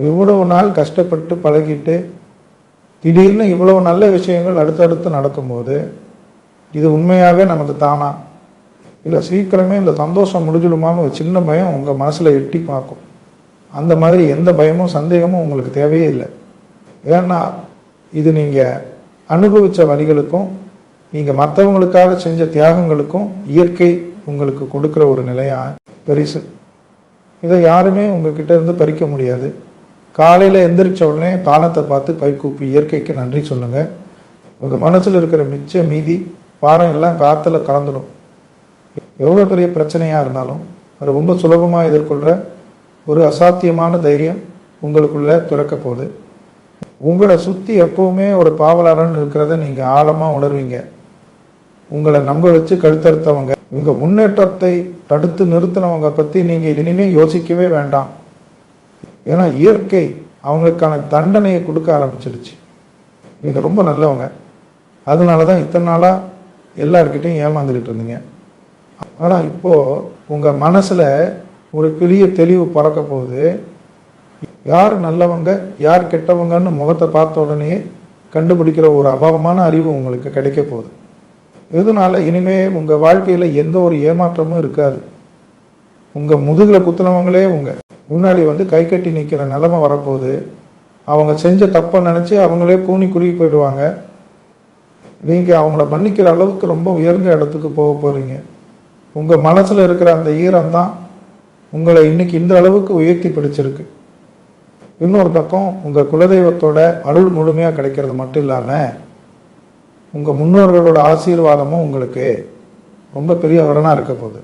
இவ்வளவு நாள் கஷ்டப்பட்டு பழகிட்டு திடீர்னு இவ்வளவு நல்ல விஷயங்கள் அடுத்தடுத்து நடக்கும்போது இது உண்மையாகவே நமக்கு தானா, இல்லை சீக்கிரமே இந்த சந்தோஷம் முடிஞ்சிடுமான்னு ஒரு சின்ன பயம் உங்கள் மனசில் எட்டி பார்க்கும். அந்த மாதிரி எந்த பயமும் சந்தேகமும் உங்களுக்கு தேவையே இல்லை. ஏன்னா இது நீங்கள் அனுபவித்த வழிகளுக்கும் நீங்கள் மற்றவங்களுக்காக செஞ்ச தியாகங்களுக்கும் இயற்கை உங்களுக்கு கொடுக்குற ஒரு நிலையாக பெரிசு. இதை யாருமே உங்ககிட்ட இருந்து பறிக்க முடியாது. காலையில் எந்திரிச்ச உடனே காலத்தை பார்த்து கை கூப்பி இயற்கைக்கு நன்றி சொல்லுங்கள். உங்கள் மனசில் இருக்கிற மிச்ச மீதி பாரம் எல்லாம் காற்றுல கலந்துடும். எவ்வளோ பெரிய பிரச்சனையாக இருந்தாலும் அது ரொம்ப சுலபமாக எதிர்கொள்கிற ஒரு அசாத்தியமான தைரியம் உங்களுக்குள்ளே துறக்க போகுது. உங்களை சுற்றி எப்போவுமே ஒரு பாவலரன் இருக்கிறத நீங்கள் ஆழமாக உணர்வீங்க. உங்களை நம்ப வச்சு கழுத்தறுத்தவங்க, உங்கள் முன்னேற்றத்தை தடுத்து நிறுத்தினவங்க பற்றி நீங்கள் இனிமேல் யோசிக்கவே வேண்டாம். ஏன்னா இயற்கை அவங்களுக்கான தண்டனையை கொடுக்க ஆரம்பிச்சிடுச்சு. நீங்கள் ரொம்ப நல்லவங்க. அதனால தான் இத்தனை நாளாக எல்லாருக்கிட்டையும் ஏமாந்துக்கிட்டு இருந்தீங்க. ஆனால் இப்போது உங்கள் மனசில் ஒரு பெரிய தெளிவு பறக்க போகுது. யார் நல்லவங்க யார் கெட்டவங்கன்னு முகத்தை பார்த்த உடனே கண்டுபிடிக்கிற ஒரு அபாவமான அறிவு உங்களுக்கு கிடைக்க போகுது. இதனால இனிமேல் உங்கள் வாழ்க்கையில் எந்த ஒரு ஏமாற்றமும் இருக்காது. உங்கள் முதுகில் குத்துனவங்களே உங்கள் முன்னாடி கை கட்டி நிற்கிற நிலைமை வரப்போகுது. அவங்க செஞ்ச தப்பை நினச்சி அவங்களே கூனி குறுகி போயிடுவாங்க. நீங்கள் அவங்கள மன்னிக்கிற அளவுக்கு ரொம்ப உயர்ந்த இடத்துக்கு போக போகிறீங்க. உங்கள் மனசில் இருக்கிற அந்த ஈரம் தான் உங்களை இன்னைக்கு இந்த அளவுக்கு உயர்த்தி பிடிச்சிருக்கு. இன்னொரு பக்கம் உங்கள் குலதெய்வத்தோட அருள் முழுமையாக கிடைக்கிறது மட்டும் இல்லாமல் உங்கள் முன்னோர்களோட ஆசீர்வாதமும் உங்களுக்கு ரொம்ப பெரிய வரனாக இருக்க போகுது.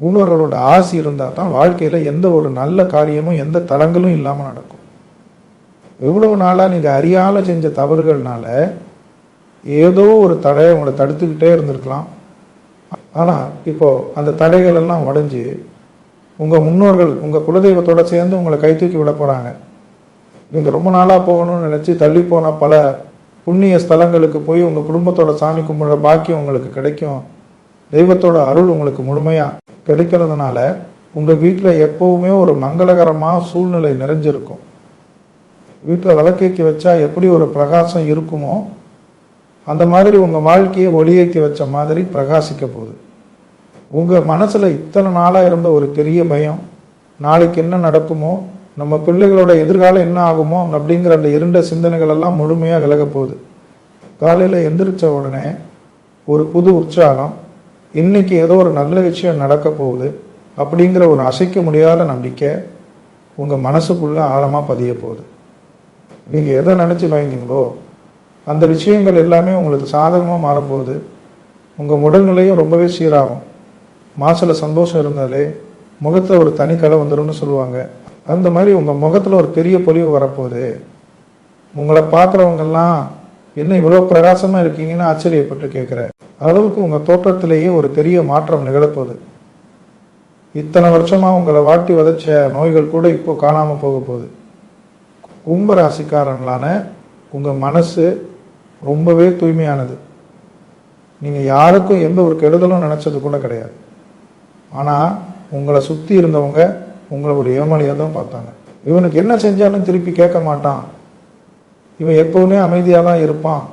முன்னோர்களோட ஆசி இருந்தால் தான் வாழ்க்கையில் எந்த ஒரு நல்ல காரியமும் எந்த தடங்களும் இல்லாமல் நடக்கும். எவ்வளவு நாளாக நீங்கள் அறியாமல் செஞ்ச தவறுகள்னால ஏதோ ஒரு தடையை உங்களை தடுத்துக்கிட்டே இருந்திருக்கலாம். ஆனால் இப்போது அந்த தடைகள் எல்லாம் உடைஞ்சு உங்கள் முன்னோர்கள் உங்கள் குலதெய்வத்தோடு சேர்ந்து உங்களை கை தூக்கி விட போகிறாங்க. நீங்கள் ரொம்ப நாளாக போகணும்னு நினச்சி தள்ளி போன பல புண்ணிய ஸ்தலங்களுக்கு போய் உங்கள் குடும்பத்தோட சாமி கும்பிட்ற பாக்கியம் உங்களுக்கு கிடைக்கும். தெய்வத்தோட அருள் உங்களுக்கு முழுமையாக கிடைக்கிறதுனால உங்கள் வீட்டில் எப்போவுமே ஒரு மங்களகரமாக சூழ்நிலை நிறைஞ்சிருக்கும். வீட்டில் விளக்கேற்றி வச்சா எப்படி ஒரு பிரகாசம் இருக்குமோ அந்த மாதிரி உங்கள் வாழ்க்கையை ஒளியேற்றி வச்ச மாதிரி பிரகாசிக்க போகுது. உங்கள் மனசில் இத்தனை நாளாக இருந்த ஒரு பெரிய பயம், நாளைக்கு என்ன நடக்குமோ, நம்ம பிள்ளைகளோட எதிர்காலம் என்ன ஆகுமோ அப்படிங்கிற அந்த இருண்ட சிந்தனைகள் எல்லாம் முழுமையாக விலக போகுது. காலையில் எந்திரிச்ச உடனே ஒரு புது உற்சாகம், இன்னைக்கு ஏதோ ஒரு நல்ல விஷயம் நடக்க போகுது அப்படிங்கிற ஒரு அசைக்க முடியாத நம்பிக்கை உங்கள் மனசுக்குள்ளே ஆழமாக பதிய போகுது. நீங்கள் எதை நினச்சி வாங்கிங்களோ அந்த விஷயங்கள் எல்லாமே உங்களுக்கு சாதகமாக மாறப்போகுது. உங்கள் உடல்நிலையும் ரொம்பவே சீராகும். மாசில் சந்தோஷம் இருந்தாலே முகத்தில் ஒரு தனி கலை வந்துடும்னு சொல்லுவாங்க. அந்த மாதிரி உங்கள் முகத்தில் ஒரு பெரிய பொலிவு வரப்போகுது. உங்களை பார்க்குறவங்கெல்லாம் என்ன இவ்வளோ பிரகாசமாக இருக்கீங்கன்னு ஆச்சரியப்பட்டு கேட்குற அளவுக்கு உங்கள் தோற்றத்திலேயே ஒரு பெரிய மாற்றம் நிகழப்போகுது. இத்தனை வருஷமாக உங்களை வாட்டி வதைச்ச நோய்கள் கூட இப்போ காணாமல் போக போகுது. கும்பராசிக்காரங்களான உங்கள் மனசு ரொம்பவே தூய்மையானது. நீங்கள் யாருக்கும் எந்த ஒரு கெடுதலும் நினச்சது கூட கிடையாது. ஆனால் உங்களை சுற்றி இருந்தவங்க உங்களை ஒரு ஏமாளியாக தான் பார்த்தாங்க. இவனுக்கு என்ன செஞ்சாலும் திருப்பி கேட்க மாட்டான், இவன் எப்போவுமே அமைதியாக தான் இருப்பான்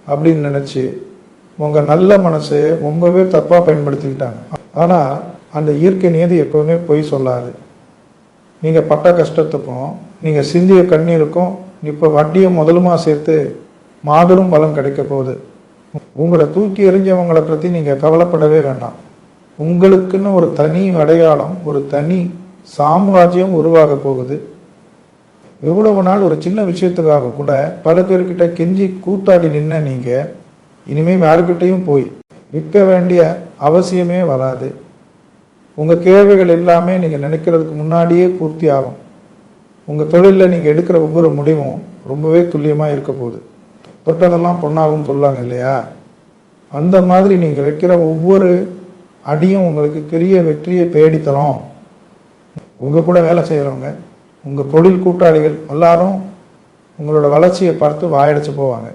அப்படின்னு நினச்சி உங்கள் நல்ல மனசு ரொம்பவே தப்பாக பயன்படுத்திக்கிட்டாங்க. ஆனால் அந்த இயற்கை நியதி எப்போவுமே பொய் சொல்லாது. நீங்கள் பட்ட கஷ்டத்துக்கும் நீங்கள் சிந்திய கண்ணீருக்கும் இப்போ வட்டியை முதலுமா சேர்த்து மாபெரும் பலம் கிடைக்க போகுது. உங்களை தூக்கி எறிஞ்சவங்களை பற்றி நீங்கள் கவலைப்படவே வேண்டாம். உங்களுக்குன்னு ஒரு தனி அடையாளம், ஒரு தனி சாம்ராஜ்யம் உருவாக போகுது. எவ்வளவு நாள் ஒரு சின்ன விஷயத்துக்காக கூட பல பேர்கிட்ட கெஞ்சி கூத்தாடி நின்ன நீங்கள் இனிமேல் யாருக்கிட்டையும் போய் விற்க வேண்டிய அவசியமே வராது. உங்கள் தேவைகள் எல்லாமே நீங்கள் நினைக்கிறதுக்கு முன்னாடியே பூர்த்தி ஆகும். உங்கள் தொழிலில் நீங்கள் எடுக்கிற ஒவ்வொரு முடிவும் ரொம்பவே துல்லியமாக இருக்க போகுது. தொட்டதெல்லாம் பொண்ணாகும் சொல்லாங்க இல்லையா, அந்த மாதிரி நீங்கள் வைக்கிற ஒவ்வொரு அடியும் உங்களுக்கு பெரிய வெற்றியை தேடித்தரும். உங்கள் கூட வேலை செய்கிறவங்க, உங்கள் தொழில் கூட்டாளிகள் எல்லாரும் உங்களோட வளர்ச்சியை பார்த்து வாயடைச்சு போவாங்க.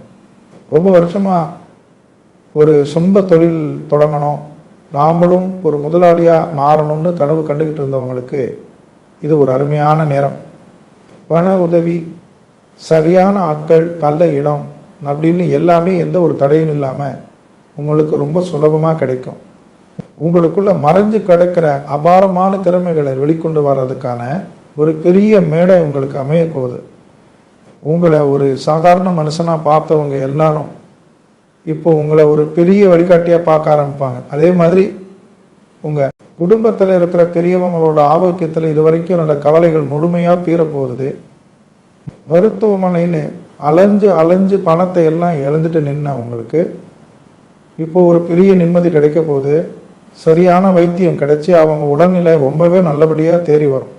ரொம்ப வருஷமாக ஒரு சொந்த தொழில் தொடங்கணும், நாமளும் ஒரு முதலாளியாக மாறணும்னு கனவு கண்டுக்கிட்டு இருந்தவங்களுக்கு இது ஒரு அருமையான நேரம். பண உதவி சரியான ஆட்கள், நல்ல இடம் அப்படின்னு எல்லாமே எந்த ஒரு தடையும் இல்லாமல் உங்களுக்கு ரொம்ப சுலபமாக கிடைக்கும். உங்களுக்குள்ள மறைஞ்சு கிடக்கிற அபாரமான திறமைகளை வெளிக்கொண்டு வர்றதுக்கான ஒரு பெரிய மேடை உங்களுக்கு அமைய போகுது. உங்களை ஒரு சாதாரண மனுஷனாக பார்த்தவங்க எல்லாரும் இப்போ உங்களை ஒரு பெரிய வழிகாட்டியாக பார்க்க ஆரம்பிப்பாங்க. அதே மாதிரி உங்கள் குடும்பத்தில் இருக்கிற பெரியவங்களோட ஆரோக்கியத்தில் இது வரைக்கும் என்னோட கவலைகள் முழுமையாக தீரப்போகுது. மருத்துவமனைன்னு அலைஞ்சு அலைஞ்சு பணத்தை எல்லாம் இழந்துட்டு நின்ன உங்களுக்கு இப்போ ஒரு பெரிய நிம்மதி கிடைக்க போகுது. சரியான வைத்தியம் கிடைச்சி அவங்க உடல்நிலை ரொம்பவே நல்லபடியாக தேறி வரும்.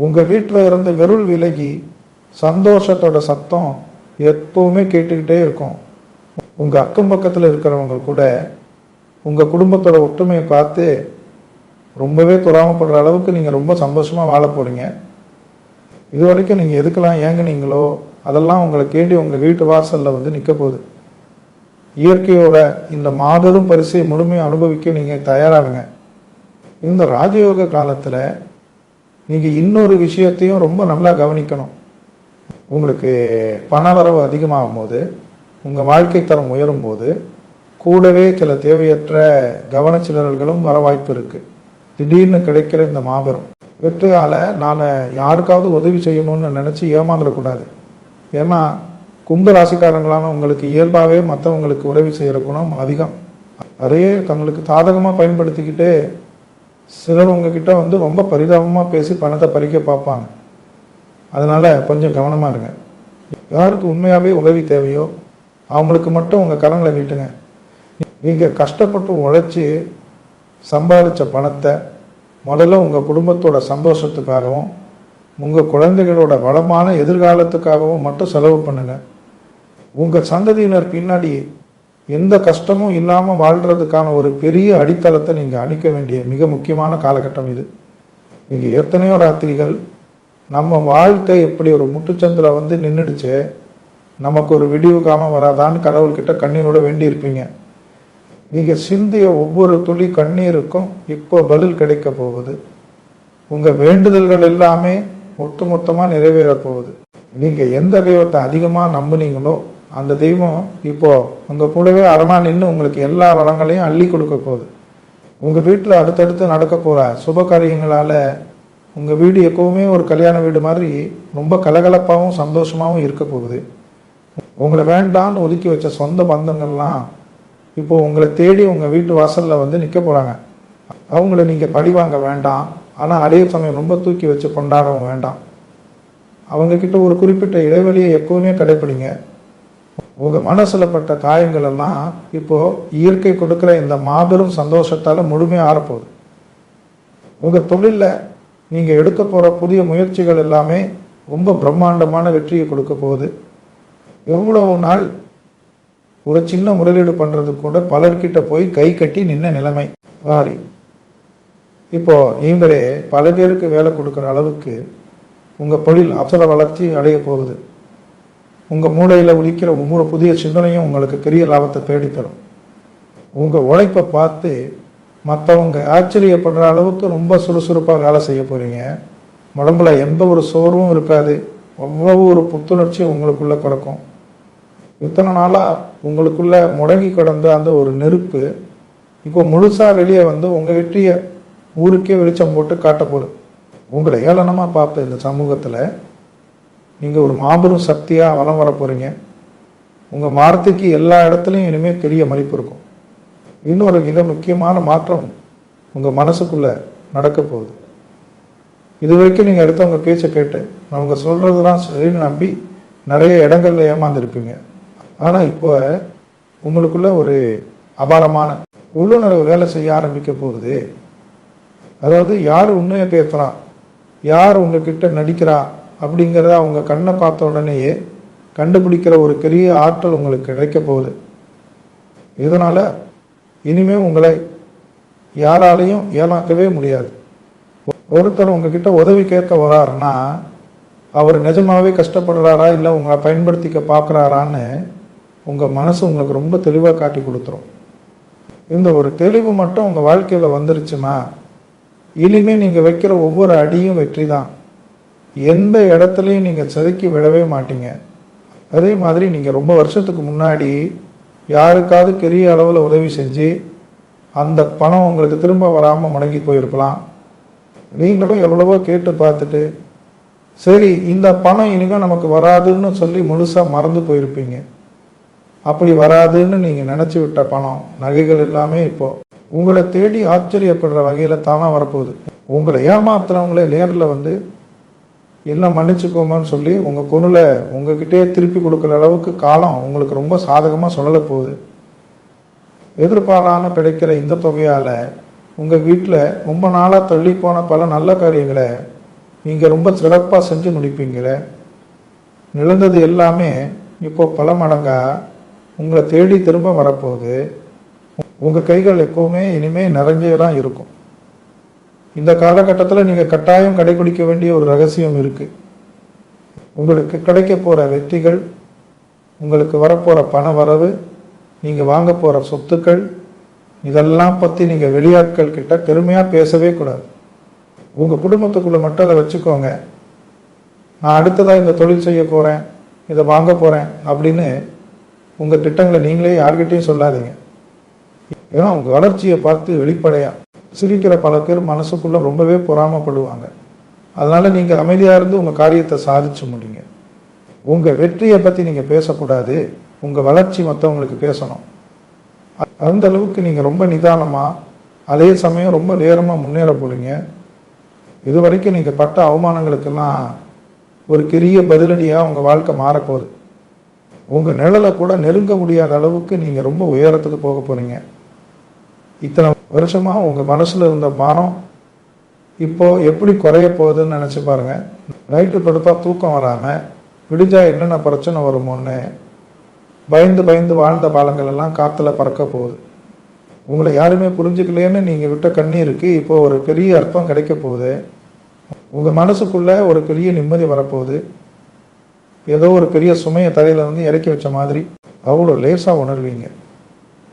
உங்கள் வீட்டில் இருந்து வெருள் விலகி சந்தோஷத்தோட சத்தம் எப்பவுமே கேட்டுக்கிட்டே இருக்கும். உங்கள் அக்கம் பக்கத்தில் இருக்கிறவங்க கூட உங்கள் குடும்பத்தோட ஒற்றுமையை பார்த்து ரொம்பவே துறாமப்படுற அளவுக்கு நீங்கள் ரொம்ப சந்தோஷமாக வாழ போகிறீங்க. இது வரைக்கும் நீங்கள் எதுக்கெல்லாம் ஏங்குனீங்களோ அதெல்லாம் உங்களை கேட்டு உங்கள் வீட்டு வாசலில் வந்து நிற்க போகுது. இயற்கையோட இந்த மாபெரும் பரிசை முழுமையாக அனுபவிக்க நீங்கள் தயாராகுங்க. இந்த ராஜயோக காலத்தில் நீங்கள் இன்னொரு விஷயத்தையும் ரொம்ப நல்லா கவனிக்கணும். உங்களுக்கு பண வரவு அதிகமாகும் போது, உங்கள் வாழ்க்கை தரம் உயரும் போது கூடவே சில தேவையற்ற கவனச்சிதறல்களும் வர வாய்ப்பு இருக்குது. திடீர்னு கிடைக்கிற இந்த மாபெரும் வெற்றியால் நான் யாருக்காவது உதவி செய்யணும்னு நினச்சி ஏமாந்துடக்கூடாது. ஏன்னா கும்ப ராசிக்காரங்களான உங்களுக்கு இயல்பாகவே மற்றவங்களுக்கு உதவி செய்கிற குணம் அதிகம். அதையே தங்களுக்கு சாதகமாக பயன்படுத்திக்கிட்டு சிலர் உங்ககிட்ட வந்து ரொம்ப பரிதாபமாக பேசி பணத்தை பறிக்க பார்ப்பாங்க. அதனால் கொஞ்சம் கவனமாக இருங்க. யாருக்கு உண்மையாகவே உதவி தேவையோ அவங்களுக்கு மட்டும் உங்கள் கரங்களை நீட்டுங்க. நீங்கள் கஷ்டப்பட்டு உழைச்சி சம்பாதிச்ச பணத்தை முதல்ல உங்கள் குடும்பத்தோட சந்தோஷத்துக்காகவும் உங்கள் குழந்தைகளோட வளமான எதிர்காலத்துக்காகவும் மட்டும் செலவு பண்ணுங்கள். உங்கள் சந்ததியினர் பின்னாடி எந்த கஷ்டமும் இல்லாமல் வாழ்கிறதுக்கான ஒரு பெரிய அடித்தளத்தை நீங்கள் அளிக்க வேண்டிய மிக முக்கியமான காலகட்டம் இது. இங்கே எத்தனையோ ராத்திரிகள் நம்ம வாழ்க்கை எப்படி ஒரு முட்டுச்சந்தில் வந்து நின்றுடுச்சு, நமக்கு ஒரு விடிவு காலம் வராதான்னு கடவுள்கிட்ட கண்ணீரோட வேண்டி இருப்பீங்க. நீங்கள் சிந்திய ஒவ்வொரு துளி கண்ணீருக்கும் இப்போ பதில் கிடைக்க போகுது. உங்கள் வேண்டுதல்கள் எல்லாமே ஒட்டுமொத்தமாக நிறைவேறப் போகுது. நீங்கள் எந்த தெய்வத்தை அதிகமாக நம்புனீங்களோ அந்த தெய்வம் இப்போ உங்கள் கூடவே அரணா நின்று உங்களுக்கு எல்லா வளங்களையும் அள்ளி கொடுக்க போகுது. உங்கள் வீட்டில் அடுத்தடுத்து நடக்க போகிற சுப காரியங்களால் உங்கள் வீடு எப்போவுமே ஒரு கல்யாண வீடு மாதிரி ரொம்ப கலகலப்பாகவும் சந்தோஷமாகவும் இருக்க போகுது. உங்களை வேண்டான்னு ஒதுக்கி வச்ச சொந்த பந்தங்கள்லாம் இப்போ உங்களை தேடி உங்கள் வீட்டு வாசலில் வந்து நிற்க போகிறாங்க. அவங்கள நீங்கள் பழி வாங்க வேண்டாம், ஆனால் அதே சமயம் ரொம்ப தூக்கி வச்சு கொண்டாடவும் வேண்டாம். அவங்கக்கிட்ட ஒரு குறிப்பிட்ட இடைவெளியை எப்போவுமே கடைப்பிடிங்க. உங்கள் மனசில் பட்ட காயங்கள் எல்லாம் இப்போது இயற்கை கொடுக்குற இந்த மாபெரும் சந்தோஷத்தால் முழுமையாக ஆறப்போகுது. உங்கள் தொழிலில் நீங்கள் எடுக்க போகிற புதிய முயற்சிகள் எல்லாமே ரொம்ப பிரம்மாண்டமான வெற்றியை கொடுக்க போகுது. எவ்வளவு நாள் ஒரு சின்ன முதலீடு பண்ணுறதுக்கு கூட பலர்கிட்ட போய் கை கட்டி நின்ன நிலைமை மாறி இப்போ நீங்களே பல பேருக்கு வேலை கொடுக்குற அளவுக்கு உங்கள் தொழில் அவசர வளர்ச்சி அடைய போகுது. உங்கள் மூளையில் உதிக்கிற ஒவ்வொரு புதிய சிந்தனையும் உங்களுக்கு பெரிய லாபத்தை தேடித்தரும். உங்கள் உழைப்பை பார்த்து மற்றவங்க ஆச்சரியப்படுற அளவுக்கு ரொம்ப சுறுசுறுப்பாக வேலை செய்ய போகிறீங்க. உடம்புல எந்த ஒரு சோர்வும் இருக்காது. அவ்வளவு ஒரு புத்துணர்ச்சி உங்களுக்குள்ளே கிடக்கும். இத்தனை நாளாக உங்களுக்குள்ளே முடங்கி கிடந்த அந்த ஒரு நெருப்பு இப்போ முழுசாக வெளியே வந்து உங்கள் வெற்றியை ஊருக்கே வெளிச்சம் போட்டு காட்ட போகுது. உங்களை ஏளனமாக பார்த்த இந்த சமூகத்தில் நீங்கள் ஒரு மாபெரும் சக்தியாக வலம் வர போகிறீங்க. உங்கள் வார்த்தைக்கு எல்லா இடத்துலையும் இனிமேல் பெரிய மதிப்பு இருக்கும். இன்னொரு மிக முக்கியமான மாற்றம் உங்கள் மனசுக்குள்ளே நடக்க போகுது. இது வரைக்கும் நீங்கள் எடுத்தவங்க பேச்சை கேட்டு அவங்க சொல்கிறதுலாம் சரின்னு நம்பி நிறைய இடங்களில் ஏமாந்துருப்பீங்க. ஆனால் இப்போ உங்களுக்குள்ள ஒரு அபாரமான உள்ளுணர்வு வேலை செய்ய ஆரம்பிக்க போகுது. அதாவது யார் உண்மையை பேசுகிறா, யார் உங்ககிட்ட நடிக்கிறா அப்படிங்கிறத அவங்க கண்ணை பார்த்த உடனேயே கண்டுபிடிக்கிற ஒரு பெரிய ஆற்றல் உங்களுக்கு கிடைக்க போகுது. இதனால் இனிமேல் உங்களை யாராலையும் ஏமாற்றவே முடியாது. ஒருத்தர் உங்ககிட்ட உதவி கேட்க வராருன்னா அவர் நிஜமாகவே கஷ்டப்படுறாரா இல்லை உங்களை பயன்படுத்திக்க பார்க்குறாரான்னு உங்கள் மனசு உங்களுக்கு ரொம்ப தெளிவாக காட்டி கொடுத்துரும். இந்த ஒரு தெளிவு மட்டும் உங்கள் வாழ்க்கையில் வந்துருச்சுன்னா இனிமேல் நீங்கள் வைக்கிற ஒவ்வொரு அடியும் வெற்றி தான். எந்த இடத்துலையும் நீங்கள் செதுக்கி விடவே மாட்டீங்க. அதே மாதிரி நீங்கள் ரொம்ப வருஷத்துக்கு முன்னாடி யாருக்காவது பெரிய அளவில் உதவி செஞ்சு அந்த பணம் உங்களுக்கு திரும்ப வராமல் முடங்கி போயிருக்கலாம். நீங்களும் எவ்வளவோ கேட்டு பார்த்துட்டு சரி இந்த பணம் இனிமேல் நமக்கு வராதுன்னு சொல்லி முழுசாக மறந்து போயிருப்பீங்க. அப்படி வராதுன்னு நீங்கள் நினச்சி விட்ட பணம், நகைகள் எல்லாமே இப்போது உங்களை தேடி ஆச்சரியப்படுற வகையில் தானாக வரப்போகுது. உங்களை ஏமாத்துறவங்களே நேரில் வந்து எல்லாம் மன்னிச்சுக்கோமான்னு சொல்லி உங்கள் பொருளை உங்ககிட்டே திருப்பி கொடுக்குற அளவுக்கு காலம் உங்களுக்கு ரொம்ப சாதகமாக சொல்லலை போகுது. எதிர்பாரான கிடைக்கிற இந்த தொகையால் உங்கள் வீட்டில் ரொம்ப நாளாக தள்ளி போன பல நல்ல காரியங்களை நீங்கள் ரொம்ப சிறப்பாக செஞ்சு முடிப்பீங்களே. நிலந்தது எல்லாமே இப்போ பல மடங்காக உங்களை தேடி திரும்ப வரப்போகுது. உங்கள் கைகள் எப்போவுமே இனிமேல் நிறைஞ்சே தான் இருக்கும். இந்த காலகட்டத்தில் நீங்கள் கட்டாயம் கடைபிடிக்க வேண்டிய ஒரு ரகசியம் இருக்குது. உங்களுக்கு கிடைக்க போகிற வெற்றிகள், உங்களுக்கு வரப்போகிற பண வரவு, நீங்கள் வாங்க போகிற சொத்துக்கள், இதெல்லாம் பற்றி நீங்கள் வெளியாட்கள் கிட்ட பெருமையாக பேசவே கூடாது. உங்கள் குடும்பத்துக்குள்ளே மட்டும் அதை வச்சுக்கோங்க. நான் அடுத்ததாக இந்த தொழில் செய்ய போகிறேன், இதை வாங்க போகிறேன் அப்படின்னு உங்கள் திட்டங்களை நீங்களே யார்கிட்டையும் சொல்லாதீங்க. ஏன்னா உங்கள் வளர்ச்சியை பார்த்து வெளிப்படையாக சிரிக்கிற பல பேர் மனசுக்குள்ளே ரொம்பவே பொறாமப்படுவாங்க. அதனால் நீங்கள் அமைதியாக இருந்து உங்கள் காரியத்தை சாதிச்சு முடிங்க. உங்கள் வெற்றியை பற்றி நீங்கள் பேசக்கூடாது, உங்கள் வளர்ச்சி மற்றவங்களுக்கு பேசணும். அந்த அளவுக்கு நீங்கள் ரொம்ப நிதானமாக, அதே சமயம் ரொம்ப நேரமாக முன்னேற போகிறீங்க. இது வரைக்கும் நீங்கள் பட்ட அவமானங்களுக்கெல்லாம் ஒரு பெரிய பதிலடியாக உங்கள் வாழ்க்கை மாறப்போகுது. உங்கள் நிழலை கூட நெருங்க முடியாத அளவுக்கு நீங்கள் ரொம்ப உயரத்துக்கு போக போகிறீங்க. இத்தனை வருஷமாக உங்கள் மனசில் இருந்த பாரம் இப்போது எப்படி குறைய போகுதுன்னு நினச்சி பாருங்கள். நைட்டு படுத்தா தூக்கம் வராமல் விடிஞ்சா என்னென்ன பிரச்சனை வருமோன்னு பயந்து பயந்து வாழ்ந்த பாலங்கள் எல்லாம் காற்றுல பறக்க போகுது. உங்களை யாருமே புரிஞ்சுக்கலேன்னு நீங்கள் விட்ட கண்ணீருக்கு இப்போ ஒரு பெரிய அர்த்தம் கிடைக்க போகுது. உங்கள் மனசுக்குள்ளே ஒரு பெரிய நிம்மதி வரப்போகுது. ஏதோ ஒரு பெரிய சுமையை தலையில் வந்து இறக்கி வச்ச மாதிரி அவ்வளோ லேசாக உணர்வீங்க.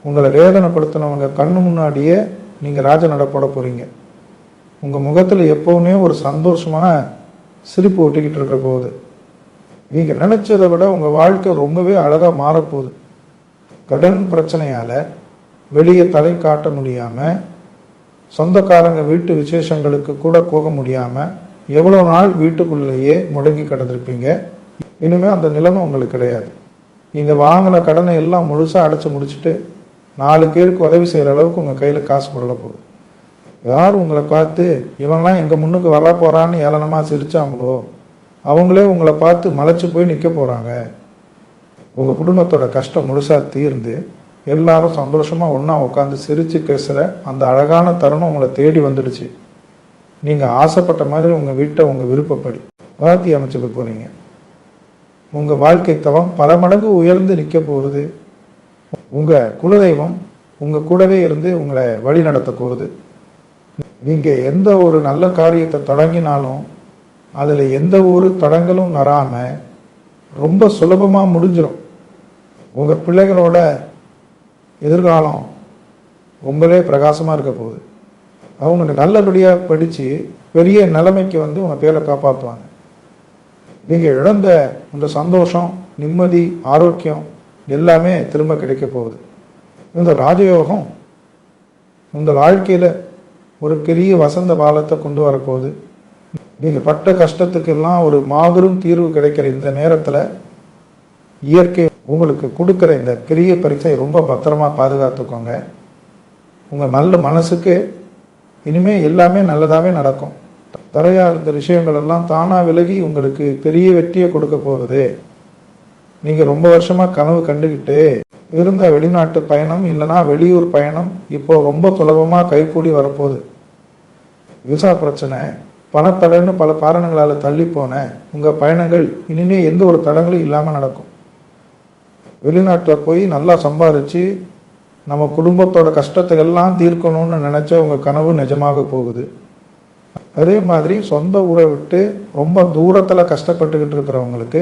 உங்களை வேதனைப்படுத்தினவங்க கண்ணு முன்னாடியே நீங்கள் ராஜ நடப்பட போகிறீங்க. உங்கள் முகத்தில் எப்போவுமே ஒரு சந்தோஷமான சிரிப்பு ஒட்டிக்கிட்டு இருக்க போகுது. நீங்கள் நினச்சதை விட உங்கள் வாழ்க்கை ரொம்பவே அழகாக மாறப்போகுது. கடன் பிரச்சனையால் வெளியே தலை காட்ட முடியாமல், சொந்தக்காரங்க வீட்டு விசேஷங்களுக்கு கூட போக முடியாமல் எவ்வளோ நாள் வீட்டுக்குள்ளேயே முடங்கி கிடந்திருப்பீங்க. இனிமேல் அந்த நிலைமை உங்களுக்கு கிடையாது. நீங்கள் வாங்கின கடனை எல்லாம் முழுசாக அடைச்சி முடிச்சுட்டு 4 பேருக்கு உதவி செய்கிற அளவுக்கு உங்கள் கையில் காசு கொள்ள போகுது. யார் உங்களை பார்த்து இவன்லாம் எங்கள் முன்னுக்கு வர போகிறான்னு ஏளனமாக சிரித்தாங்களோ அவங்களே உங்களை பார்த்து மலைச்சு போய் நிற்க போகிறாங்க. உங்கள் குடும்பத்தோட கஷ்டம் முழுசாக தீர்ந்து எல்லாரும் சந்தோஷமாக ஒன்றா உட்காந்து சிரித்து பேசுகிற அந்த அழகான தருணம் உங்களை தேடி வந்துடுச்சு. நீங்கள் ஆசைப்பட்ட மாதிரி உங்கள் வீட்டை உங்கள் விருப்பப்படி மாற்றி அமைச்சுக்க போகிறீங்க. உங்கள் வாழ்க்கை தவம் பல மடங்கு உயர்ந்து நிற்க போகுது. உங்கள் குலதெய்வம் உங்கள் கூடவே இருந்து உங்களை வழி நடத்த போகுது. நீங்கள் எந்த ஒரு நல்ல காரியத்தை தொடங்கினாலும் அதில் எந்த ஒரு தடங்களும் வராமல் ரொம்ப சுலபமாக முடிஞ்சிடும். உங்கள் பிள்ளைகளோட எதிர்காலம் ரொம்பவே பிரகாசமாக இருக்க போகுது. அவங்க நல்லபடியாக படித்து பெரிய நிலைமைக்கு வந்து உங்கள் பேரை காப்பாற்றுவாங்க. நீங்கள் இழந்த அந்த சந்தோஷம், நிம்மதி, ஆரோக்கியம் எல்லாமே திரும்ப கிடைக்க போகுது. இந்த ராஜயோகம் உங்கள் வாழ்க்கையில் ஒரு பெரிய வசந்த காலத்தை கொண்டு வரப்போகுது. நீங்கள் பட்ட கஷ்டத்துக்கெல்லாம் ஒரு மாபெரும் தீர்வு கிடைக்கிற இந்த நேரத்தில் இயற்கை உங்களுக்கு கொடுக்குற இந்த பெரிய பரிசை ரொம்ப பத்திரமா பாதுகாத்துக்கோங்க. உங்கள் நல்ல மனசுக்கு இனிமேல் எல்லாமே நல்லதாகவே நடக்கும். தரையாக இருந்த விஷயங்கள் எல்லாம் தானாக விலகி உங்களுக்கு பெரிய வெற்றியை கொடுக்க போகுது. நீங்கள் ரொம்ப வருஷமாக கனவு கண்டுக்கிட்டு இருந்த வெளிநாட்டு பயணம் இல்லைனா வெளியூர் பயணம் இப்போ ரொம்ப சுலபமாக கைகூடி வரப்போகுது. விசா பிரச்சனை, பணத்தடைன்னு பல காரணங்களால் தள்ளி போன உங்கள் பயணங்கள் இனிமேல் எந்த ஒரு தடங்களும் இல்லாமல் நடக்கும். வெளிநாட்டில் போய் நல்லா சம்பாதிச்சு நம்ம குடும்பத்தோட கஷ்டத்தை எல்லாம் தீர்க்கணும்னு நினச்ச உங்கள் கனவு நிஜமாக போகுது. அதே மாதிரி சொந்த ஊரை விட்டு ரொம்ப தூரத்தில் கஷ்டப்பட்டுக்கிட்டு இருக்கிறவங்களுக்கு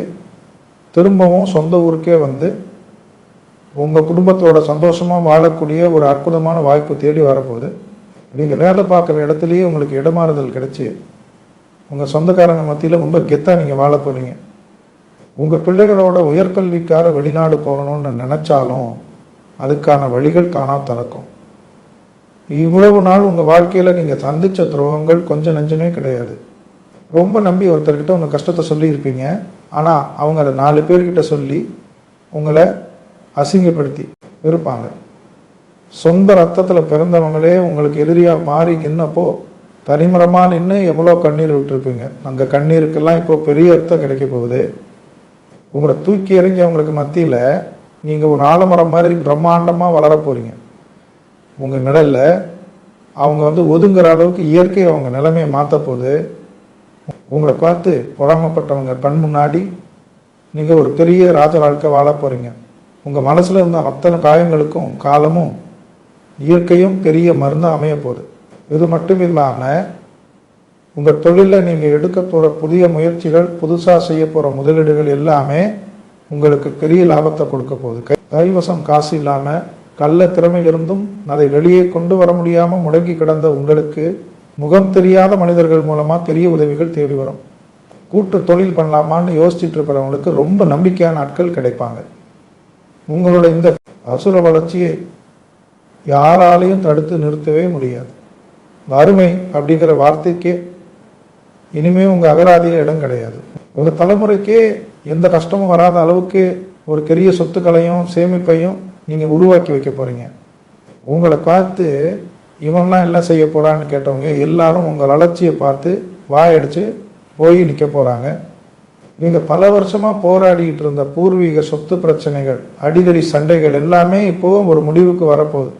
திரும்பவும் சொந்த ஊருக்கே வந்து உங்கள் குடும்பத்தோட சந்தோஷமாக வாழக்கூடிய ஒரு அற்புதமான வாய்ப்பு தேடி வரப்போகுது. நீங்கள் வேலை பார்க்குற இடத்துலையே உங்களுக்கு இடமாறுதல் கிடைச்சி உங்கள் சொந்தக்காரங்க மத்தியில் ரொம்ப கெத்தாக நீங்கள் வாழ போகிறீங்க. உங்கள் பிள்ளைகளோட உயர்கல்விக்கார வெளிநாடு போகணும்னு நினச்சாலும் அதுக்கான வழிகள் காணா திறக்கும். இவ்வளவு நாள் உங்கள் வாழ்க்கையில் நீங்கள் சந்தித்த துரோகங்கள் கொஞ்சம் நெஞ்சமே கிடையாது. ரொம்ப நம்பி ஒருத்தர்கிட்ட உங்கள் கஷ்டத்தை சொல்லியிருப்பீங்க. ஆனால் அவங்க அதை 4 பேர்கிட்ட சொல்லி உங்களை அசிங்கப்படுத்தி இருப்பாங்க. சொந்த ரத்தத்தில் பிறந்தவங்களே உங்களுக்கு எதிரியாக மாறி நின்னப்போ தனிமரமாக நின்று எவ்வளோ கண்ணீர் விட்டுருப்பீங்க. அந்த கண்ணீருக்கெல்லாம் இப்போ பெரிய அர்த்தம் கிடைக்க போகுது. உங்களை தூக்கி எறிஞ்சி அவங்களுக்கு மத்தியில் நீங்கள் ஒரு ஆலமரம் மாதிரி பிரம்மாண்டமாக வளர போகிறீங்க. உங்கள் நிழலில் அவங்க ஒதுங்குற அளவுக்கு இயற்கை அவங்க நிலைமையை மாற்ற போகுது. உங்களை பார்த்து பொறாமப்பட்டவங்க கண் முன்னாடி நீங்கள் ஒரு பெரிய ராஜ வாழ்க்கை வாழ போகிறீங்க. உங்கள் மனசில் இருந்த அத்தனை காயங்களுக்கும் காலமும் இயற்கையும் பெரிய மருந்தாக அமைய போகுது. இது மட்டும் இல்லாமல் உங்கள் தொழிலில் நீங்கள் எடுக்க போகிற புதிய முயற்சிகள், புதுசாக செய்ய போகிற முதலீடுகள் எல்லாமே உங்களுக்கு பெரிய லாபத்தை கொடுக்க போகுது. கைவசம் காசு இல்லாமல் கள்ள திறமை இருந்தும் அதை வெளியே கொண்டு வர முடியாமல் முடங்கி கிடந்த உங்களுக்கு முகம் தெரியாத மனிதர்கள் மூலமாக பெரிய உதவிகள் தேடி வரும். கூட்டு தொழில் பண்ணலாமான்னு யோசிச்சுட்டு இருக்கிறவங்களுக்கு ரொம்ப நம்பிக்கையான ஆட்கள் கிடைப்பாங்க. உங்களோட இந்த அசுர வளர்ச்சியை யாராலையும் தடுத்து நிறுத்தவே முடியாது. வறுமை அப்படிங்கிற வார்த்தைக்கே இனிமே உங்கள் அகராதியில் இடம் கிடையாது. ஒரு தலைமுறைக்கே எந்த கஷ்டமும் வராத அளவுக்கு ஒரு பெரிய சொத்துக்களையும் சேமிப்பையும் நீங்கள் உருவாக்கி வைக்க போகிறீங்க. உங்களை பார்த்து இவன்லாம் எல்லாம் செய்ய போகிறான்னு கேட்டவங்க எல்லாரும் உங்கள் வளர்ச்சியை பார்த்து வாயடிச்சு போய் நிற்க போகிறாங்க. நீங்கள் பல வருஷமாக போராடிக்கிட்டு இருந்த பூர்வீக சொத்து பிரச்சனைகள், அடிதடி சண்டைகள் எல்லாமே இப்போவும் ஒரு முடிவுக்கு வரப்போகுது.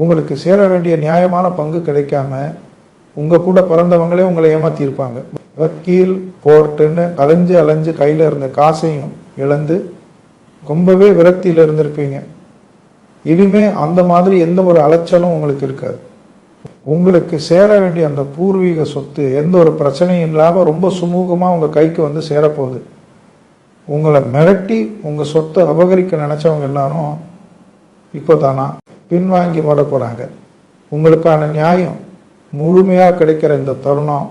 உங்களுக்கு சேர வேண்டிய நியாயமான பங்கு கிடைக்காம உங்கள் கூட பிறந்தவங்களே உங்களை ஏமாற்றியிருப்பாங்க. வக்கீல், கோர்ட்டுன்னு அலைஞ்சு கையில் இருந்த காசையும் இழந்து ரொம்பவே விரக்தியில் இருந்திருப்பீங்க. இனிமே அந்த மாதிரி எந்த ஒரு அலைச்சலும் உங்களுக்கு இருக்காது. உங்களுக்கு சேர வேண்டிய அந்த பூர்வீக சொத்து எந்த ஒரு பிரச்சனையும் இல்லாமல் ரொம்ப சுமூகமாக உங்கள் கைக்கு சேரப்போகுது. உங்களை மிரட்டி உங்கள் சொத்தை அபகரிக்க நினச்சவங்க எல்லாரும் இப்போ தானா பின்வாங்கி ஓட போகிறாங்க. உங்களுக்கான நியாயம் முழுமையாக கிடைக்கிற இந்த தருணம்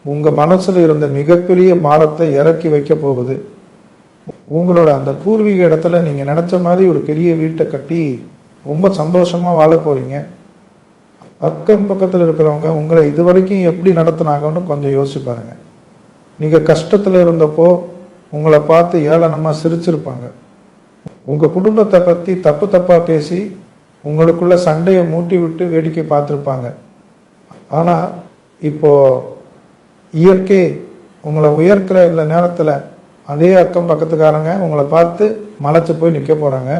உங்கள் மனசில் இருந்த மிகப்பெரிய பாரத்தை இறக்கி வைக்க போகுது. உங்களோட அந்த பூர்வீக இடத்துல நீங்கள் நினச்ச மாதிரி ஒரு பெரிய வீட்டை கட்டி ரொம்ப சந்தோஷமாக வாழ போகிறீங்க. அக்கம் பக்கத்தில் இருக்கிறவங்க உங்களை இது வரைக்கும் எப்படி நடத்துனாங்கன்னு கொஞ்சம் யோசிச்சு பாருங்கள். நீங்கள் கஷ்டத்தில் இருந்தப்போ உங்களை பார்த்து ஏளனமாக சிரிச்சிருப்பாங்க. உங்கள் குடும்பத்தை பற்றி தப்பாக பேசி உங்களுக்குள்ள சண்டையை மூட்டி விட்டு வேடிக்கை பார்த்துருப்பாங்க. ஆனால் இப்போது இயற்கை உங்களை உயர்க்கிற இந்த நேரத்தில் அதே அக்கம் பக்கத்துக்காரங்க உங்களை பார்த்து மலைச்சு போய் நிற்க போகிறாங்க.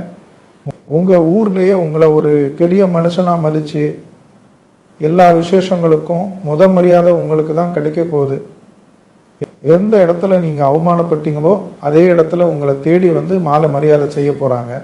உங்கள் ஊர்லேயே உங்களை ஒரு பெரிய மனுஷனாக மதித்து எல்லா விசேஷங்களுக்கும் மரியாதை உங்களுக்கு தான் கிடைக்க போகுது. எந்த இடத்துல நீங்கள் அவமானப்பட்டீங்களோ அதே இடத்துல உங்களை தேடி மாலை மரியாதை செய்ய போகிறாங்க.